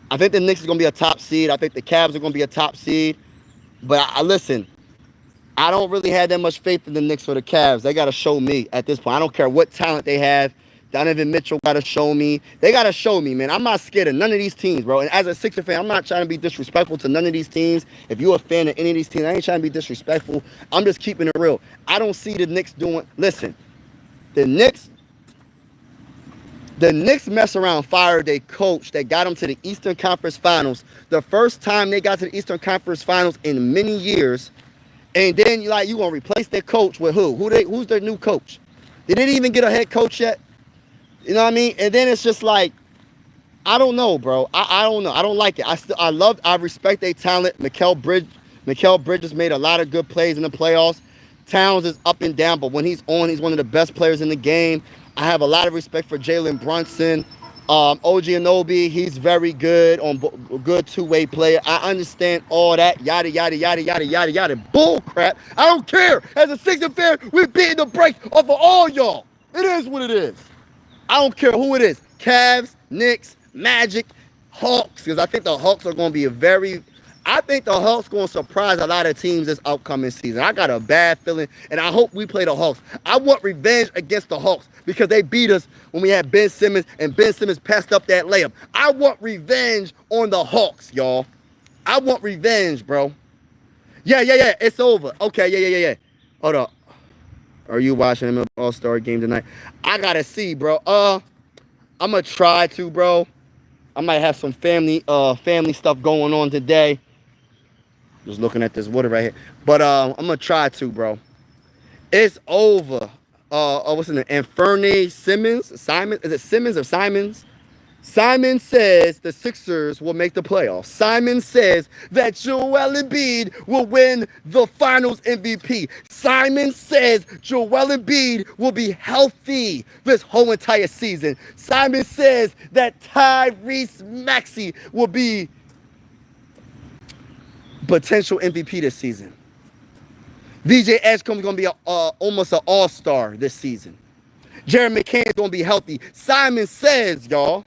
I think the Knicks is going to be a top seed. I think the Cavs are going to be a top seed. But listen, I don't really have that much faith in the Knicks or the Cavs. They got to show me at this point. I don't care what talent they have. Donovan Mitchell got to show me. They got to show me, man. I'm not scared of none of these teams, bro. And as a Sixer fan, I'm not trying to be disrespectful to none of these teams. If you're a fan of any of these teams, I ain't trying to be disrespectful. I'm just keeping it real. I don't see the Knicks doing... Listen, the Knicks mess around, fired their coach that got them to the Eastern Conference Finals. The first time they got to the Eastern Conference Finals in many years. And then you going to replace their coach with who? Who's their new coach? They didn't even get a head coach yet. You know what I mean? And then it's just like, I don't know, bro. I don't know. I don't like it. I respect their talent. Mikal Bridges made a lot of good plays in the playoffs. Towns is up and down, but when he's on, he's one of the best players in the game. I have a lot of respect for Jalen Brunson. OG Anunoby, he's very good, good two-way player. I understand all that, yada, yada, yada, yada, yada, yada. Bull crap. I don't care. As a Sixers fan, we're beating the brakes off of all y'all. It is what it is. I don't care who it is. Cavs, Knicks, Magic, Hawks, because I think the Hawks are going to be I think the Hawks going to surprise a lot of teams this upcoming season. I got a bad feeling, and I hope we play the Hawks. I want revenge against the Hawks because they beat us when we had Ben Simmons, and Ben Simmons passed up that layup. I want revenge on the Hawks, y'all. I want revenge, bro. Yeah. It's over. Okay, yeah. Hold up. Are you watching the All-Star game tonight? I got to see, bro. I'm going to try to, bro. I might have some family stuff going on today. Just looking at this water right here. But I'm going to try to, bro. It's over. What's his name? Anthony Simmons? Simon? Is it Simmons or Simons? Simon says the Sixers will make the playoffs. Simon says that Joel Embiid will win the Finals MVP. Simon says Joel Embiid will be healthy this whole entire season. Simon says that Tyrese Maxey will be potential MVP this season. VJ Edgecombe is going to be almost an all-star this season. Jared McCann is going to be healthy. Simon says, y'all,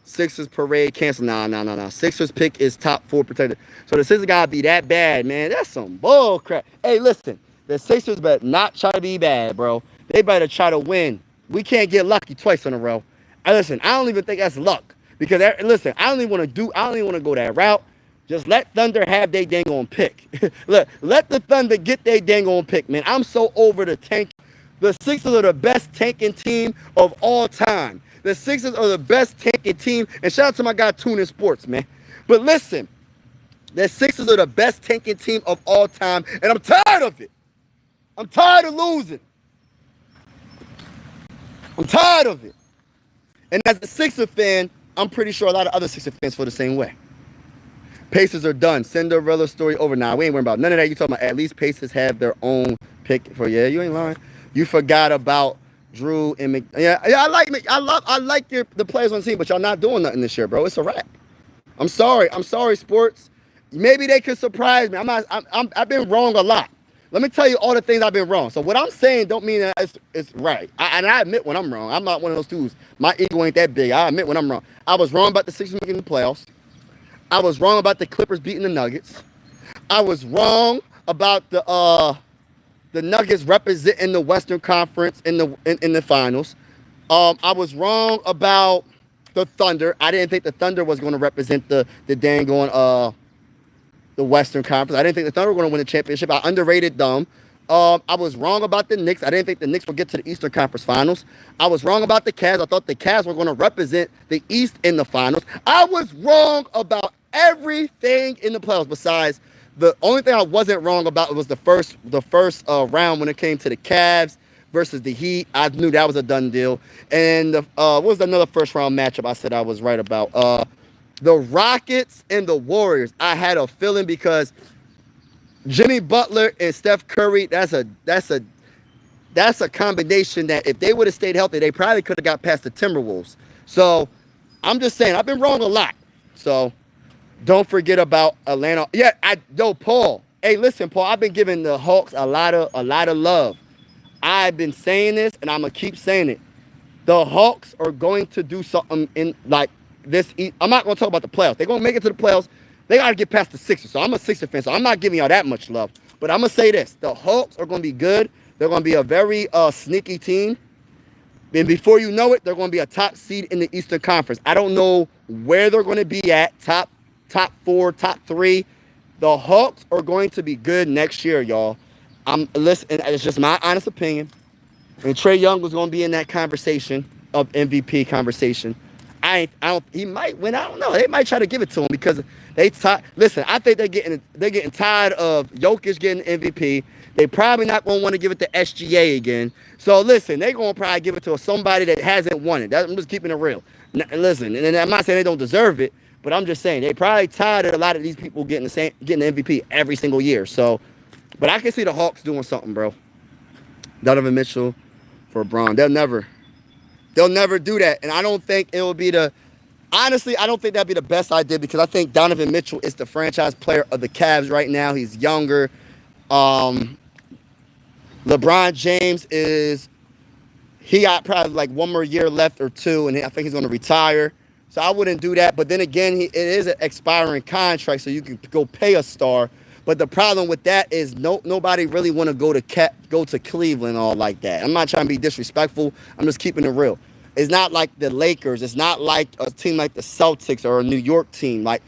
Sixers parade canceled. Nah. Sixers pick is top 4 protected. So the Sixers gotta be that bad, man. That's some bull crap. Hey, listen, the Sixers better not try to be bad, bro. They better try to win. We can't get lucky twice in a row. Listen, I don't even think that's luck. Because listen, I don't even want to go that route. Just let Thunder have their dang on pick. let the Thunder get their dang on pick, man. I'm so over the tank. The Sixers are the best tanking team of all time. The Sixers are the best tanking team. And shout out to my guy, Tuning Sports, man. But listen, the Sixers are the best tanking team of all time. And I'm tired of it. I'm tired of losing. I'm tired of it. And as a Sixer fan, I'm pretty sure a lot of other Sixer fans feel the same way. Pacers are done. Cinderella story over. Nah, we ain't worrying about none of that. You talking about at least Pacers have their own pick for, yeah, you ain't lying. You forgot about Drew and yeah, I like the players on the team, but y'all not doing nothing this year, bro. It's a wrap. I'm sorry, sports. Maybe they could surprise me. I've been wrong a lot. Let me tell you all the things I've been wrong. So what I'm saying don't mean that it's right. And I admit when I'm wrong. I'm not one of those dudes. My ego ain't that big. I admit when I'm wrong. I was wrong about the Sixers making the playoffs. I was wrong about the Clippers beating the Nuggets. I was wrong about the Nuggets representing the Western Conference in the finals. I was wrong about the Thunder. I didn't think the Thunder was going to represent the dang on the Western Conference. I didn't think the Thunder were going to win the championship. I underrated them. I was wrong about the Knicks. I didn't think the Knicks would get to the Eastern Conference Finals. I was wrong about the Cavs. I thought the Cavs were going to represent the East in the finals. I was wrong about everything in the playoffs. Besides, the only thing I wasn't wrong about was the first round when it came to the Cavs versus the Heat. I knew that was a done deal. And what was another first round matchup I said I was right about? The Rockets and the Warriors. I had a feeling because Jimmy Butler and Steph Curry, that's a combination that if they would have stayed healthy, they probably could have got past the Timberwolves. So I'm just saying, I've been wrong a lot. So don't forget about Atlanta. Yeah, Paul. Hey, listen, Paul, I've been giving the Hawks a lot of love. I've been saying this, and I'm gonna keep saying it. The Hawks are going to do something in like this. I'm not gonna talk about the playoffs. They're gonna make it to the playoffs. They gotta get past the Sixers. So I'm a Sixers fan, so I'm not giving y'all that much love. But I'm gonna say this: the Hawks are gonna be good. They're gonna be a very sneaky team. And before you know it, they're gonna be a top seed in the Eastern Conference. I don't know where they're gonna be at. Top 4, top 3. The Hawks are going to be good next year, y'all. Listen, it's just my honest opinion. And Trae Young was going to be in that conversation of MVP conversation. He might win. I don't know. They might try to give it to him because listen, I think they're getting tired of Jokic getting MVP. They probably not going to want to give it to SGA again. So listen, they're going to probably give it to somebody that hasn't won it. I'm just keeping it real. Listen, and I'm not saying they don't deserve it, but I'm just saying they probably tired of a lot of these people getting the MVP every single year. So, but I can see the Hawks doing something, bro. Donovan Mitchell for Braun. They'll never do that. And I don't think it will be honestly, I don't think that'd be the best idea because I think Donovan Mitchell is the franchise player of the Cavs right now. He's younger. LeBron James he got probably like one more year left or two, and I think he's going to retire. So I wouldn't do that. But then again, it is an expiring contract, so you can go pay a star. But the problem with that is nobody really want to go to Cleveland all like that. I'm not trying to be disrespectful. I'm just keeping it real. It's not like the Lakers. It's not like a team like the Celtics or a New York team. Like,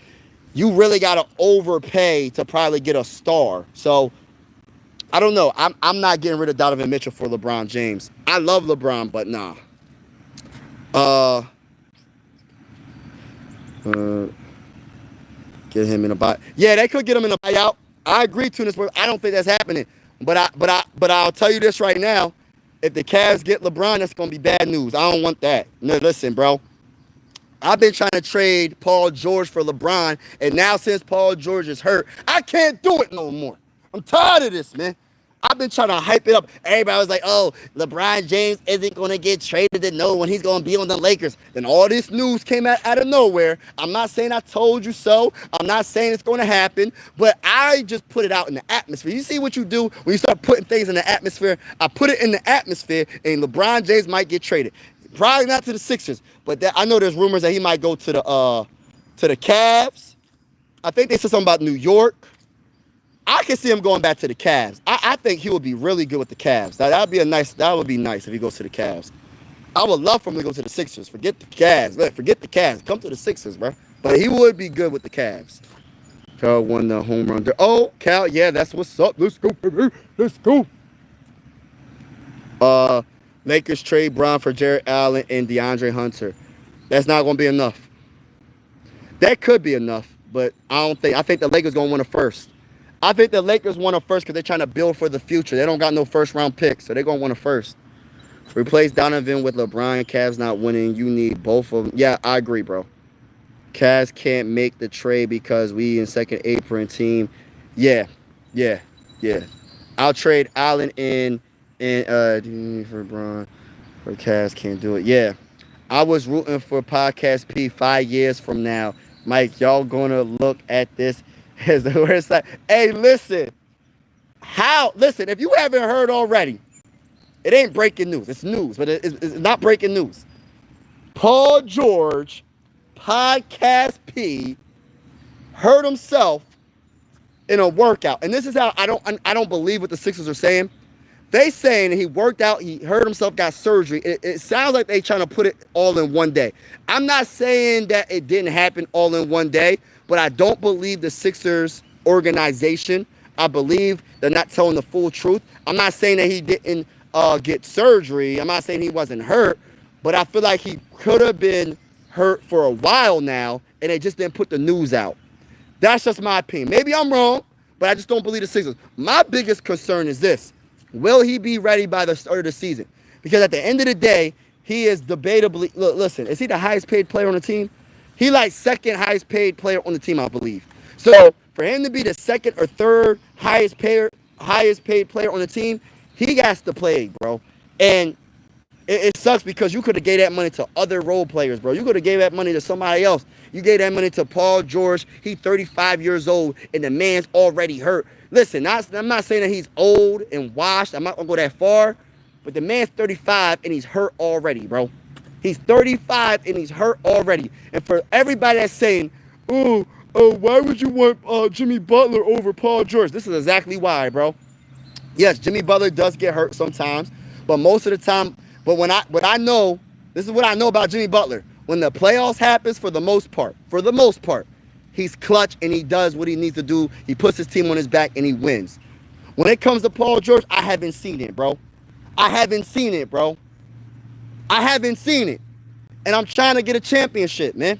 you really got to overpay to probably get a star. So, I don't know. I'm not getting rid of Donovan Mitchell for LeBron James. I love LeBron, but nah. Get him in a buy. Yeah, they could get him in a buyout. I agree to this, but I don't think that's happening. But I'll tell you this right now. If the Cavs get LeBron, that's going to be bad news. I don't want that. No, listen, bro. I've been trying to trade Paul George for LeBron, and now since Paul George is hurt, I can't do it no more. I'm tired of this, man. I've been trying to hype it up. Everybody was like, oh, LeBron James isn't going to get traded to no one. He's going to be on the Lakers. Then all this news came out of nowhere. I'm not saying I told you so. I'm not saying it's going to happen. But I just put it out in the atmosphere. You see what you do when you start putting things in the atmosphere? I put it in the atmosphere, and LeBron James might get traded. Probably not to the Sixers. But I know there's rumors that he might go to the Cavs. I think they said something about New York. I can see him going back to the Cavs. I think he would be really good with the Cavs. That would be nice if he goes to the Cavs. I would love for him to go to the Sixers. Forget the Cavs. Forget the Cavs. Come to the Sixers, bro. But he would be good with the Cavs. Cal won the home run. Oh, Cal, yeah, that's what's up. Let's go, baby. Let's go. Lakers trade Brown for Jared Allen and DeAndre Hunter. That's not going to be enough. That could be enough, but I think the Lakers going to win it first. I think the Lakers want it first because they're trying to build for the future. They don't got no first-round picks, so they're going to want it first. Replace Donovan with LeBron. Cavs not winning. You need both of them. Yeah, I agree, bro. Cavs can't make the trade because we in second apron team. Yeah. I'll trade Allen and for LeBron. For Cavs can't do it. Yeah. I was rooting for Podcast P 5 years from now. Mike, y'all going to look at this as the worst side. Hey, listen. Listen, if you haven't heard already, it ain't breaking news. It's news, but it's not breaking news. Paul George, Podcast P, hurt himself in a workout. And this is how I don't believe what the Sixers are saying. They saying he worked out, he hurt himself, got surgery. It sounds like they trying to put it all in one day. I'm not saying that it didn't happen all in one day, but I don't believe the Sixers organization. I believe they're not telling the full truth. I'm not saying that he didn't get surgery. I'm not saying he wasn't hurt, but I feel like he could have been hurt for a while now, and they just didn't put the news out. That's just my opinion. Maybe I'm wrong, but I just don't believe the Sixers. My biggest concern is this. Will he be ready by the start of the season? Because at the end of the day, he is debatably, look, listen, is he the highest paid player on the team? He like second highest paid player on the team, I believe. So for him to be the second or third highest paid player on the team, he has to play, bro. And it sucks because you could have gave that money to other role players, bro. You could have gave that money to somebody else. You gave that money to Paul George. He's 35 years old, and the man's already hurt. Listen, I'm not saying that he's old and washed. I'm not going to go that far. But the man's 35, and he's hurt already, bro. He's 35, and he's hurt already. And for everybody that's saying, oh, why would you want Jimmy Butler over Paul George? This is exactly why, bro. Yes, Jimmy Butler does get hurt sometimes. But most of the time, what I know, this is what I know about Jimmy Butler. When the playoffs happens, for the most part, he's clutch and he does what he needs to do. He puts his team on his back and he wins. When it comes to Paul George, I haven't seen it, bro. I haven't seen it. And I'm trying to get a championship, man.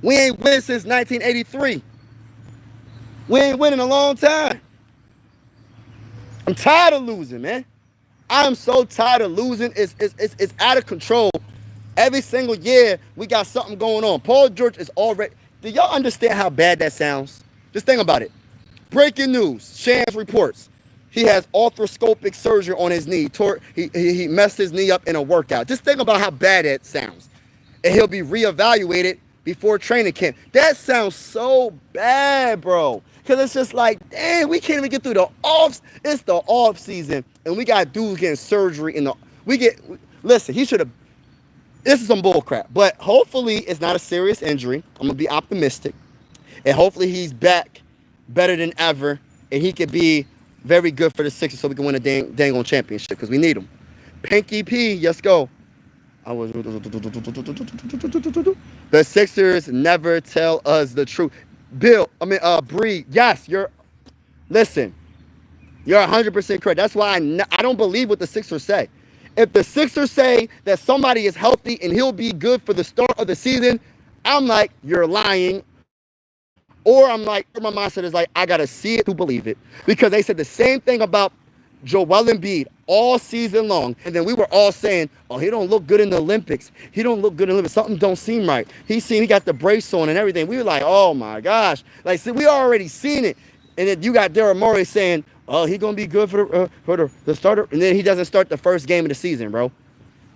We ain't win since 1983. We ain't winning a long time. I'm tired of losing, man. I am so tired of losing. It's out of control. Every single year, we got something going on. Paul George is already... Do y'all understand how bad that sounds? Just think about it. Breaking news. Shams reports. He has arthroscopic surgery on his knee. He messed his knee up in a workout. Just think about how bad that sounds. And he'll be reevaluated before training camp. That sounds so bad, bro. Because it's just like, damn, we can't even get through the off. It's the off season. And we got dudes getting surgery in the... Listen, he should have... This is some bull crap. But hopefully it's not a serious injury. I'm going to be optimistic. And hopefully he's back better than ever. And he could be very good for the Sixers so we can win a dang on championship because we need him. Pinky P, let's go. The Sixers never tell us the truth. Bree, yes, listen, you're 100% correct. That's why I don't believe what the Sixers say. If the Sixers say that somebody is healthy and he'll be good for the start of the season, I'm like, you're lying. Or I'm like, my mindset is like, I got to see it to believe it. Because they said the same thing about Joel Embiid all season long. And then we were all saying, oh, he don't look good in the Olympics. He don't look good in the Olympics. Something don't seem right. He got the brace on and everything. We were like, oh, my gosh. Like, see, we already seen it. And then you got Daryl Morey saying, oh, he going to be good for the starter. And then he doesn't start the first game of the season, bro.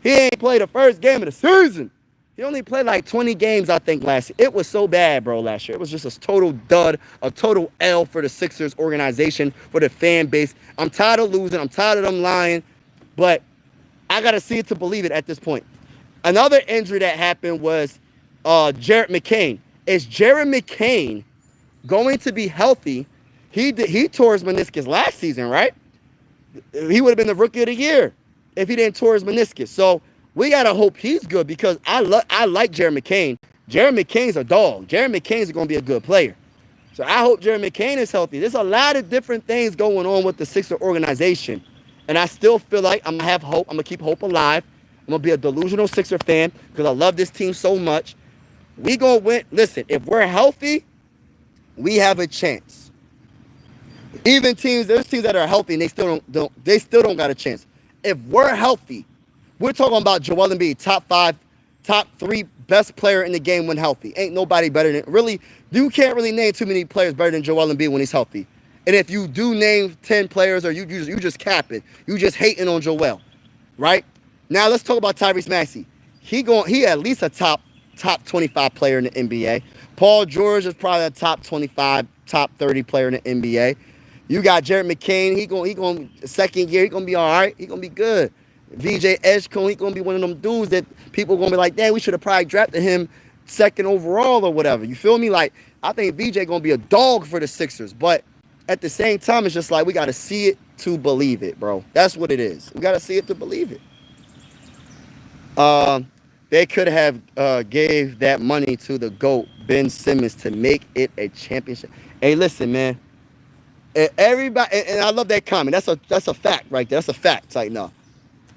He ain't played the first game of the season. He only played like 20 games, I think, last year. It was so bad, bro, last year. It was just a total dud, a total L for the Sixers organization, for the fan base. I'm tired of losing. I'm tired of them lying. But I got to see it to believe it at this point. Another injury that happened was Jared McCain. Is Jared McCain going to be healthy? He tore his meniscus last season, right? He would have been the rookie of the year if he didn't tore his meniscus. So we got to hope he's good because I like Jared McCain. Jared McCain's a dog. Jared McCain's going to be a good player. So I hope Jared McCain is healthy. There's a lot of different things going on with the Sixer organization. And I still feel like I'm going to have hope. I'm going to keep hope alive. I'm going to be a delusional Sixer fan because I love this team so much. We going to win. Listen, if we're healthy, we have a chance. Even there's teams that are healthy and they still don't got a chance. If we're healthy, we're talking about Joel Embiid, top 3 best player in the game when healthy. Ain't nobody better than, really, you can't really name too many players better than Joel Embiid when he's healthy. And if you do name 10 players, or you just capping, you just hating on Joel, right? Now let's talk about Tyrese Maxey. He at least a top 25 player in the NBA. Paul George is probably a top 25, top 30 player in the NBA. You got Jared McCain. He going second year. He gonna be all right. He gonna be good. VJ Edgecombe, he gonna be one of them dudes that people gonna be like, damn, we should have probably drafted him second overall or whatever. You feel me? Like, I think VJ gonna be a dog for the Sixers, but at the same time, it's just like we gotta see it to believe it, bro. That's what it is. We gotta see it to believe it. They could have gave that money to the GOAT, Ben Simmons, to make it a championship. Hey, listen, man. Everybody, and I love that comment. That's a fact right there. That's a fact. It's like, no.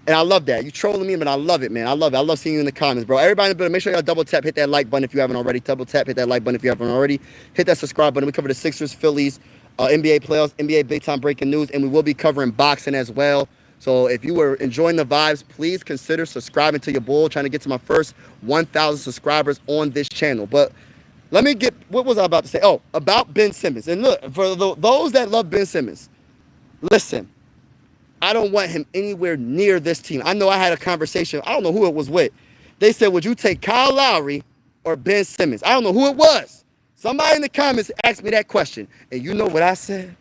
And I love that. You trolling me, but I love it, man. I love it. I love seeing you in the comments, bro. Everybody in the building, make sure y'all double tap, hit that like button if you haven't already. Double tap, hit that like button if you haven't already. Hit that subscribe button. We cover the Sixers, Phillies, NBA playoffs, NBA big time breaking news, and we will be covering boxing as well. So if you were enjoying the vibes, please consider subscribing to your bull. Trying to get to my first 1,000 subscribers on this channel. But let me get, what was I about to say? Oh, about Ben Simmons. And look, for those that love Ben Simmons, listen, I don't want him anywhere near this team. I know I had a conversation. I don't know who it was with. They said, would you take Kyle Lowry or Ben Simmons? I don't know who it was. Somebody in the comments asked me that question. And you know what I said?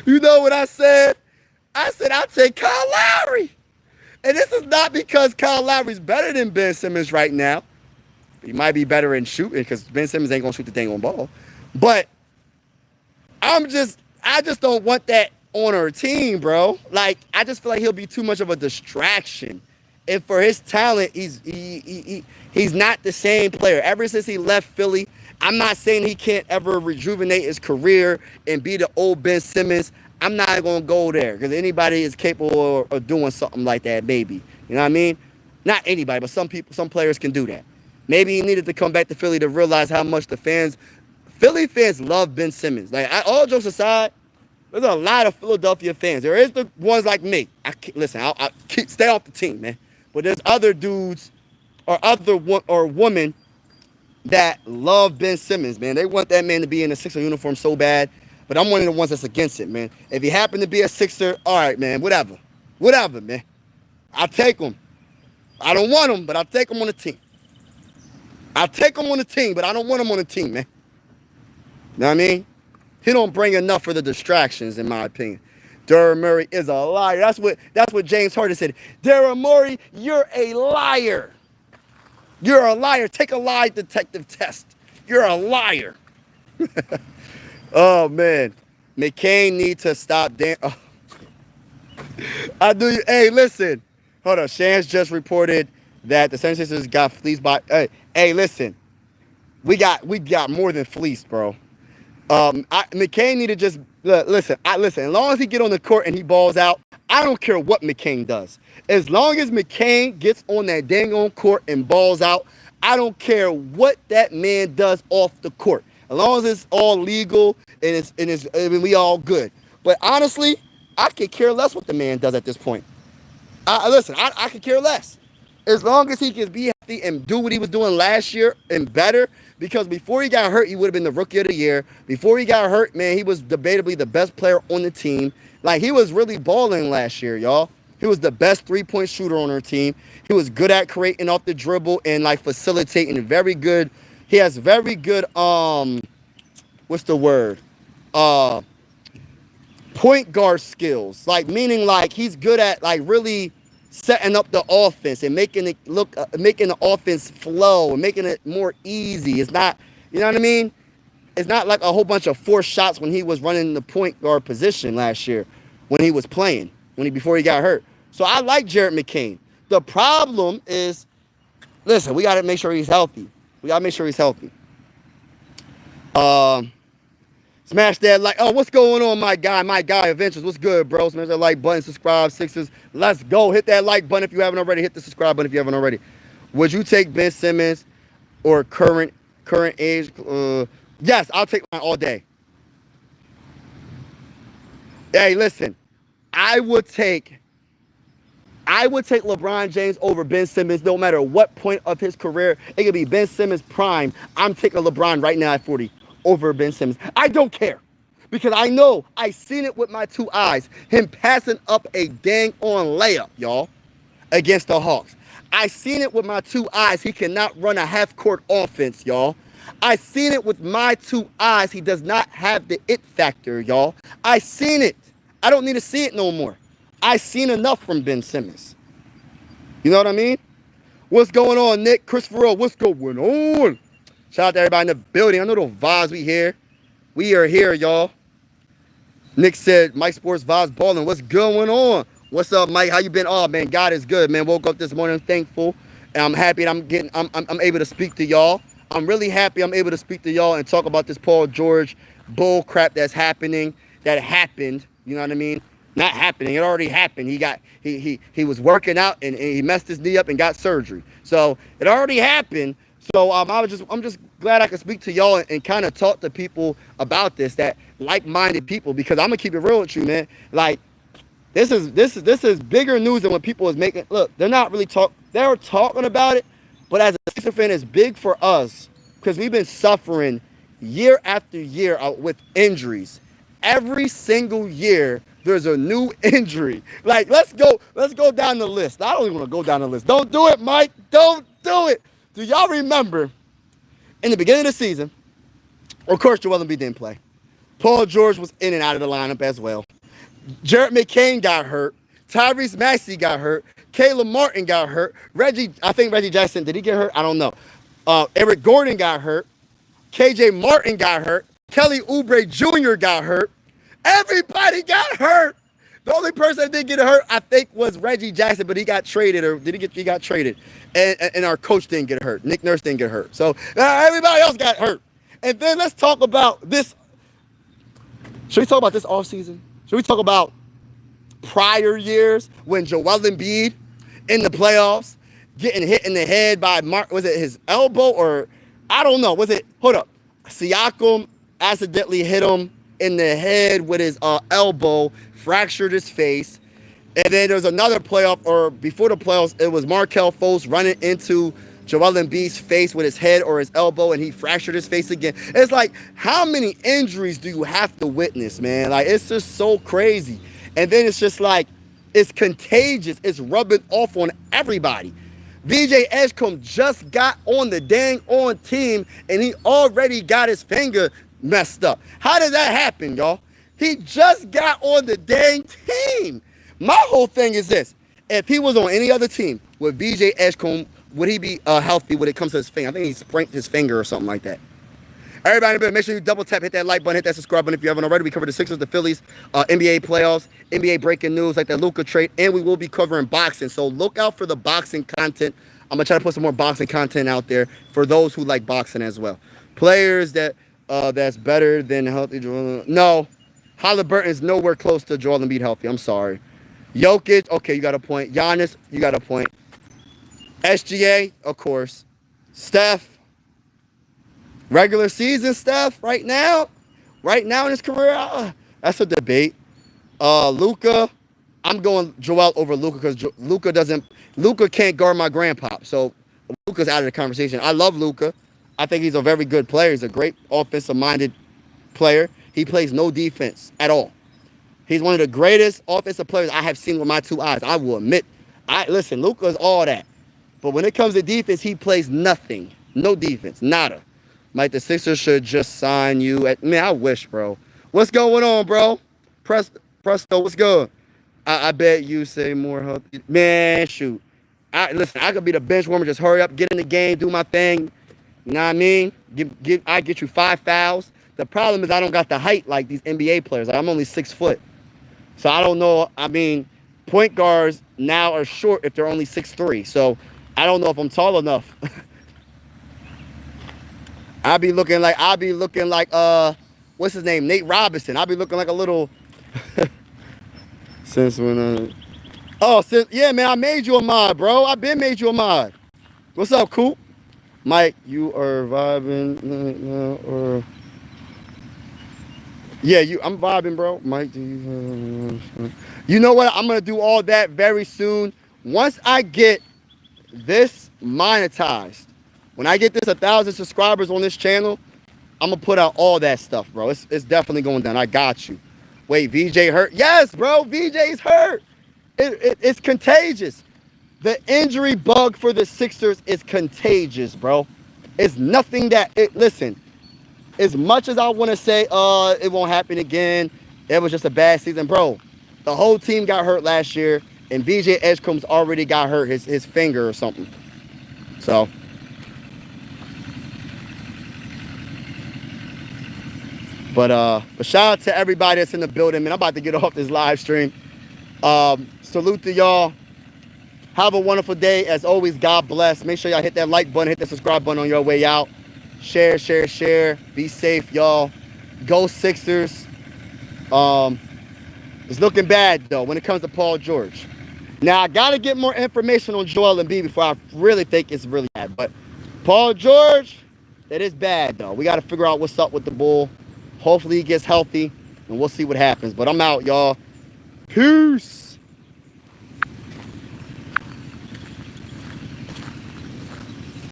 You know what I said? I said, I'll take Kyle Lowry. And this is not because Kyle Lowry's better than Ben Simmons right now. He might be better in shooting because Ben Simmons ain't going to shoot the dang on ball. But I just don't want that on our team, bro. Like, I just feel like he'll be too much of a distraction. And for his talent, he's not the same player. Ever since he left Philly, I'm not saying he can't ever rejuvenate his career and be the old Ben Simmons. I'm not going to go there because anybody is capable of doing something like that, maybe. You know what I mean? Not anybody, but some people, some players can do that. Maybe he needed to come back to Philly to realize how much Philly fans love Ben Simmons. Like, all jokes aside, there's a lot of Philadelphia fans. There is the ones like me. Listen, I'll stay off the team, man. But there's other dudes or women that love Ben Simmons, man. They want that man to be in a Sixer uniform so bad. But I'm one of the ones that's against it, man. If he happened to be a Sixer, all right, man, whatever. Whatever, man. I'll take him. I don't want him, but I'll take him on the team. I'll take him on the team, but I don't want him on the team, man. You know what I mean? He don't bring enough for the distractions, in my opinion. Daryl Morey is a liar. That's what James Harden said. Daryl Morey, you're a liar. You're a liar. Take a lie detective test. You're a liar. Oh, man. McCain needs to stop. Hey, listen. Hold on. Shans just reported that the 76ers got fleeced by. Hey, listen. We got more than fleeced, bro. McCain need to just listen. As long as he get on the court and he balls out, I don't care what McCain does. As long as McCain gets on that dang on court and balls out, I don't care what that man does off the court. As long as it's all legal and we all good. But honestly, I could care less what the man does at this point. I could care less. As long as he can be healthy and do what he was doing last year and better, because before he got hurt, he would have been the rookie of the year. Before he got hurt, man, he was debatably the best player on the team. Like, he was really balling last year, y'all. He was the best three-point shooter on our team. He was good at creating off the dribble and, like, facilitating. Very good. He has very good, what's the word? Point guard skills. Like, meaning, like, he's good at, like, really setting up the offense and making it look, making the offense flow and making it more easy. It's not, you know what I mean? It's not like a whole bunch of forced shots when he was running the point guard position last year when he was playing, before he got hurt. So I like Jared McCain. The problem is, listen, we got to make sure he's healthy. Smash that like. Oh, what's going on, my guy Adventures? What's good, bro? Smash that like button, subscribe, Sixers. Let's go. Hit that like button if you haven't already. Hit the subscribe button if you haven't already. Would you take Ben Simmons or current age? Yes, I'll take mine all day. Hey, listen, I would take LeBron James over Ben Simmons no matter what point of his career. It could be Ben Simmons prime. I'm taking LeBron right now at 40 over Ben Simmons. I don't care because I know I seen it with my two eyes. Him passing up a dang on layup, y'all, against the Hawks. I seen it with my two eyes. He cannot run a half-court offense, y'all. I seen it with my two eyes. He does not have the it factor, y'all. I seen it. I don't need to see it no more. I seen enough from Ben Simmons. You know what I mean? What's going on, Nick? Christopher, what's going on? Shout out to everybody in the building. I know those vibes we here. We are here, y'all. Nick said, Mike Sports Vibes balling. What's going on? What's up, Mike? How you been? Oh, man, God is good, man. Woke up this morning thankful. And I'm happy that I'm able to speak to y'all. I'm really happy I'm able to speak to y'all and talk about this Paul George bull crap that happened. You know what I mean? Not happening. It already happened. He was working out and he messed his knee up and got surgery. So it already happened. So I'm just glad I could speak to y'all and kind of talk to people about this, that like-minded people, because I'm gonna keep it real with you, man. Like this is bigger news than what people is making. Look, they're not really they're talking about it, but as a Sixers fan, it's big for us because we've been suffering year after year with injuries. Every single year, there's a new injury. Like, let's go down the list. I don't even want to go down the list. Don't do it, Mike. Don't do it. Do y'all remember in the beginning of the season, of course, Joel Embiid didn't play. Paul George was in and out of the lineup as well. Jarrett McCain got hurt. Tyrese Maxey got hurt. Caleb Martin got hurt. I think Reggie Jackson, did he get hurt? I don't know. Eric Gordon got hurt. KJ Martin got hurt. Kelly Oubre Jr. got hurt. Everybody got hurt. The only person that didn't get hurt, I think, was Reggie Jackson, but he got traded, or he got traded. And our coach didn't get hurt. Nick Nurse didn't get hurt. So everybody else got hurt. And then let's talk about this. Should we talk about this offseason? Should we talk about prior years when Joel Embiid in the playoffs getting hit in the head by was it his elbow or I don't know. Was it, hold up. Siakam accidentally hit him in the head with his elbow, fractured his face. And then there was another playoff, or before the playoffs, it was Markelle Fultz running into Joel Embiid's face with his head or his elbow, and he fractured his face again. It's like, how many injuries do you have to witness, man? Like, it's just so crazy. And then it's just like, it's contagious. It's rubbing off on everybody. VJ Edgecombe just got on the dang on team, and he already got his finger messed up. How did that happen, y'all? He just got on the dang team. My whole thing is this. If he was on any other team with VJ Edgecombe, would he be healthy when it comes to his finger? I think he sprained his finger or something like that. Everybody, make sure you double tap, hit that like button, hit that subscribe button if you haven't already. We covered the Sixers, the Phillies, NBA playoffs, NBA breaking news like that Luka trade, and we will be covering boxing. So look out for the boxing content. I'm going to try to put some more boxing content out there for those who like boxing as well. Players that's better than healthy Joel. No, Halliburton's nowhere close to Joel Embiid healthy. I'm sorry. Jokic, okay, you got a point. Giannis, you got a point. SGA, of course. Steph, regular season Steph right now in his career, that's a debate. Luka, I'm going Joel over Luka because Luka can't guard my grandpa. So Luka's out of the conversation. I love Luka. I think he's a very good player. He's a great offensive-minded player. He plays no defense at all. He's one of the greatest offensive players I have seen with my two eyes. I will admit. Listen, Luka's all that. But when it comes to defense, he plays nothing. No defense. Nada. Mike, the Sixers should just sign you. Man, I wish, bro. What's going on, bro? Presto, what's good? I bet you say more healthy. Man, shoot. Listen, I could be the bench warmer. Just hurry up, get in the game, do my thing. You know what I mean? I get you 5 fouls. The problem is I don't got the height like these NBA players. Like, I'm only 6 foot. So I don't know. I mean, point guards now are short if they're only 6'3". So I don't know if I'm tall enough. I'll be looking like what's his name? Nate Robinson. I'll be looking like a little since when yeah, man, I made you a mod, bro. I've been made you a mod. What's up, Coop? Mike, you are vibing or yeah, I'm vibing, bro. Mike, do you know what? I'm gonna do all that very soon. Once I get this monetized, when I get this 1,000 subscribers on this channel, I'm gonna put out all that stuff, bro. It's definitely going down. I got you. Wait, VJ hurt? Yes, bro. VJ's hurt. It's contagious. The injury bug for the Sixers is contagious, bro. It's nothing that listen. As much as I want to say, it won't happen again. It was just a bad season, bro. The whole team got hurt last year, and VJ Edgecombe's already got hurt his finger or something. So. But shout out to everybody that's in the building, man. I'm about to get off this live stream. Salute to y'all. Have a wonderful day. As always, God bless. Make sure y'all hit that like button, hit that subscribe button on your way out. Share, share, share. Be safe, y'all. Go Sixers. It's looking bad, though, when it comes to Paul George. Now, I got to get more information on Joel Embiid before I really think it's really bad. But Paul George, that is bad, though. We got to figure out what's up with the bull. Hopefully he gets healthy, and we'll see what happens. But I'm out, y'all. Peace.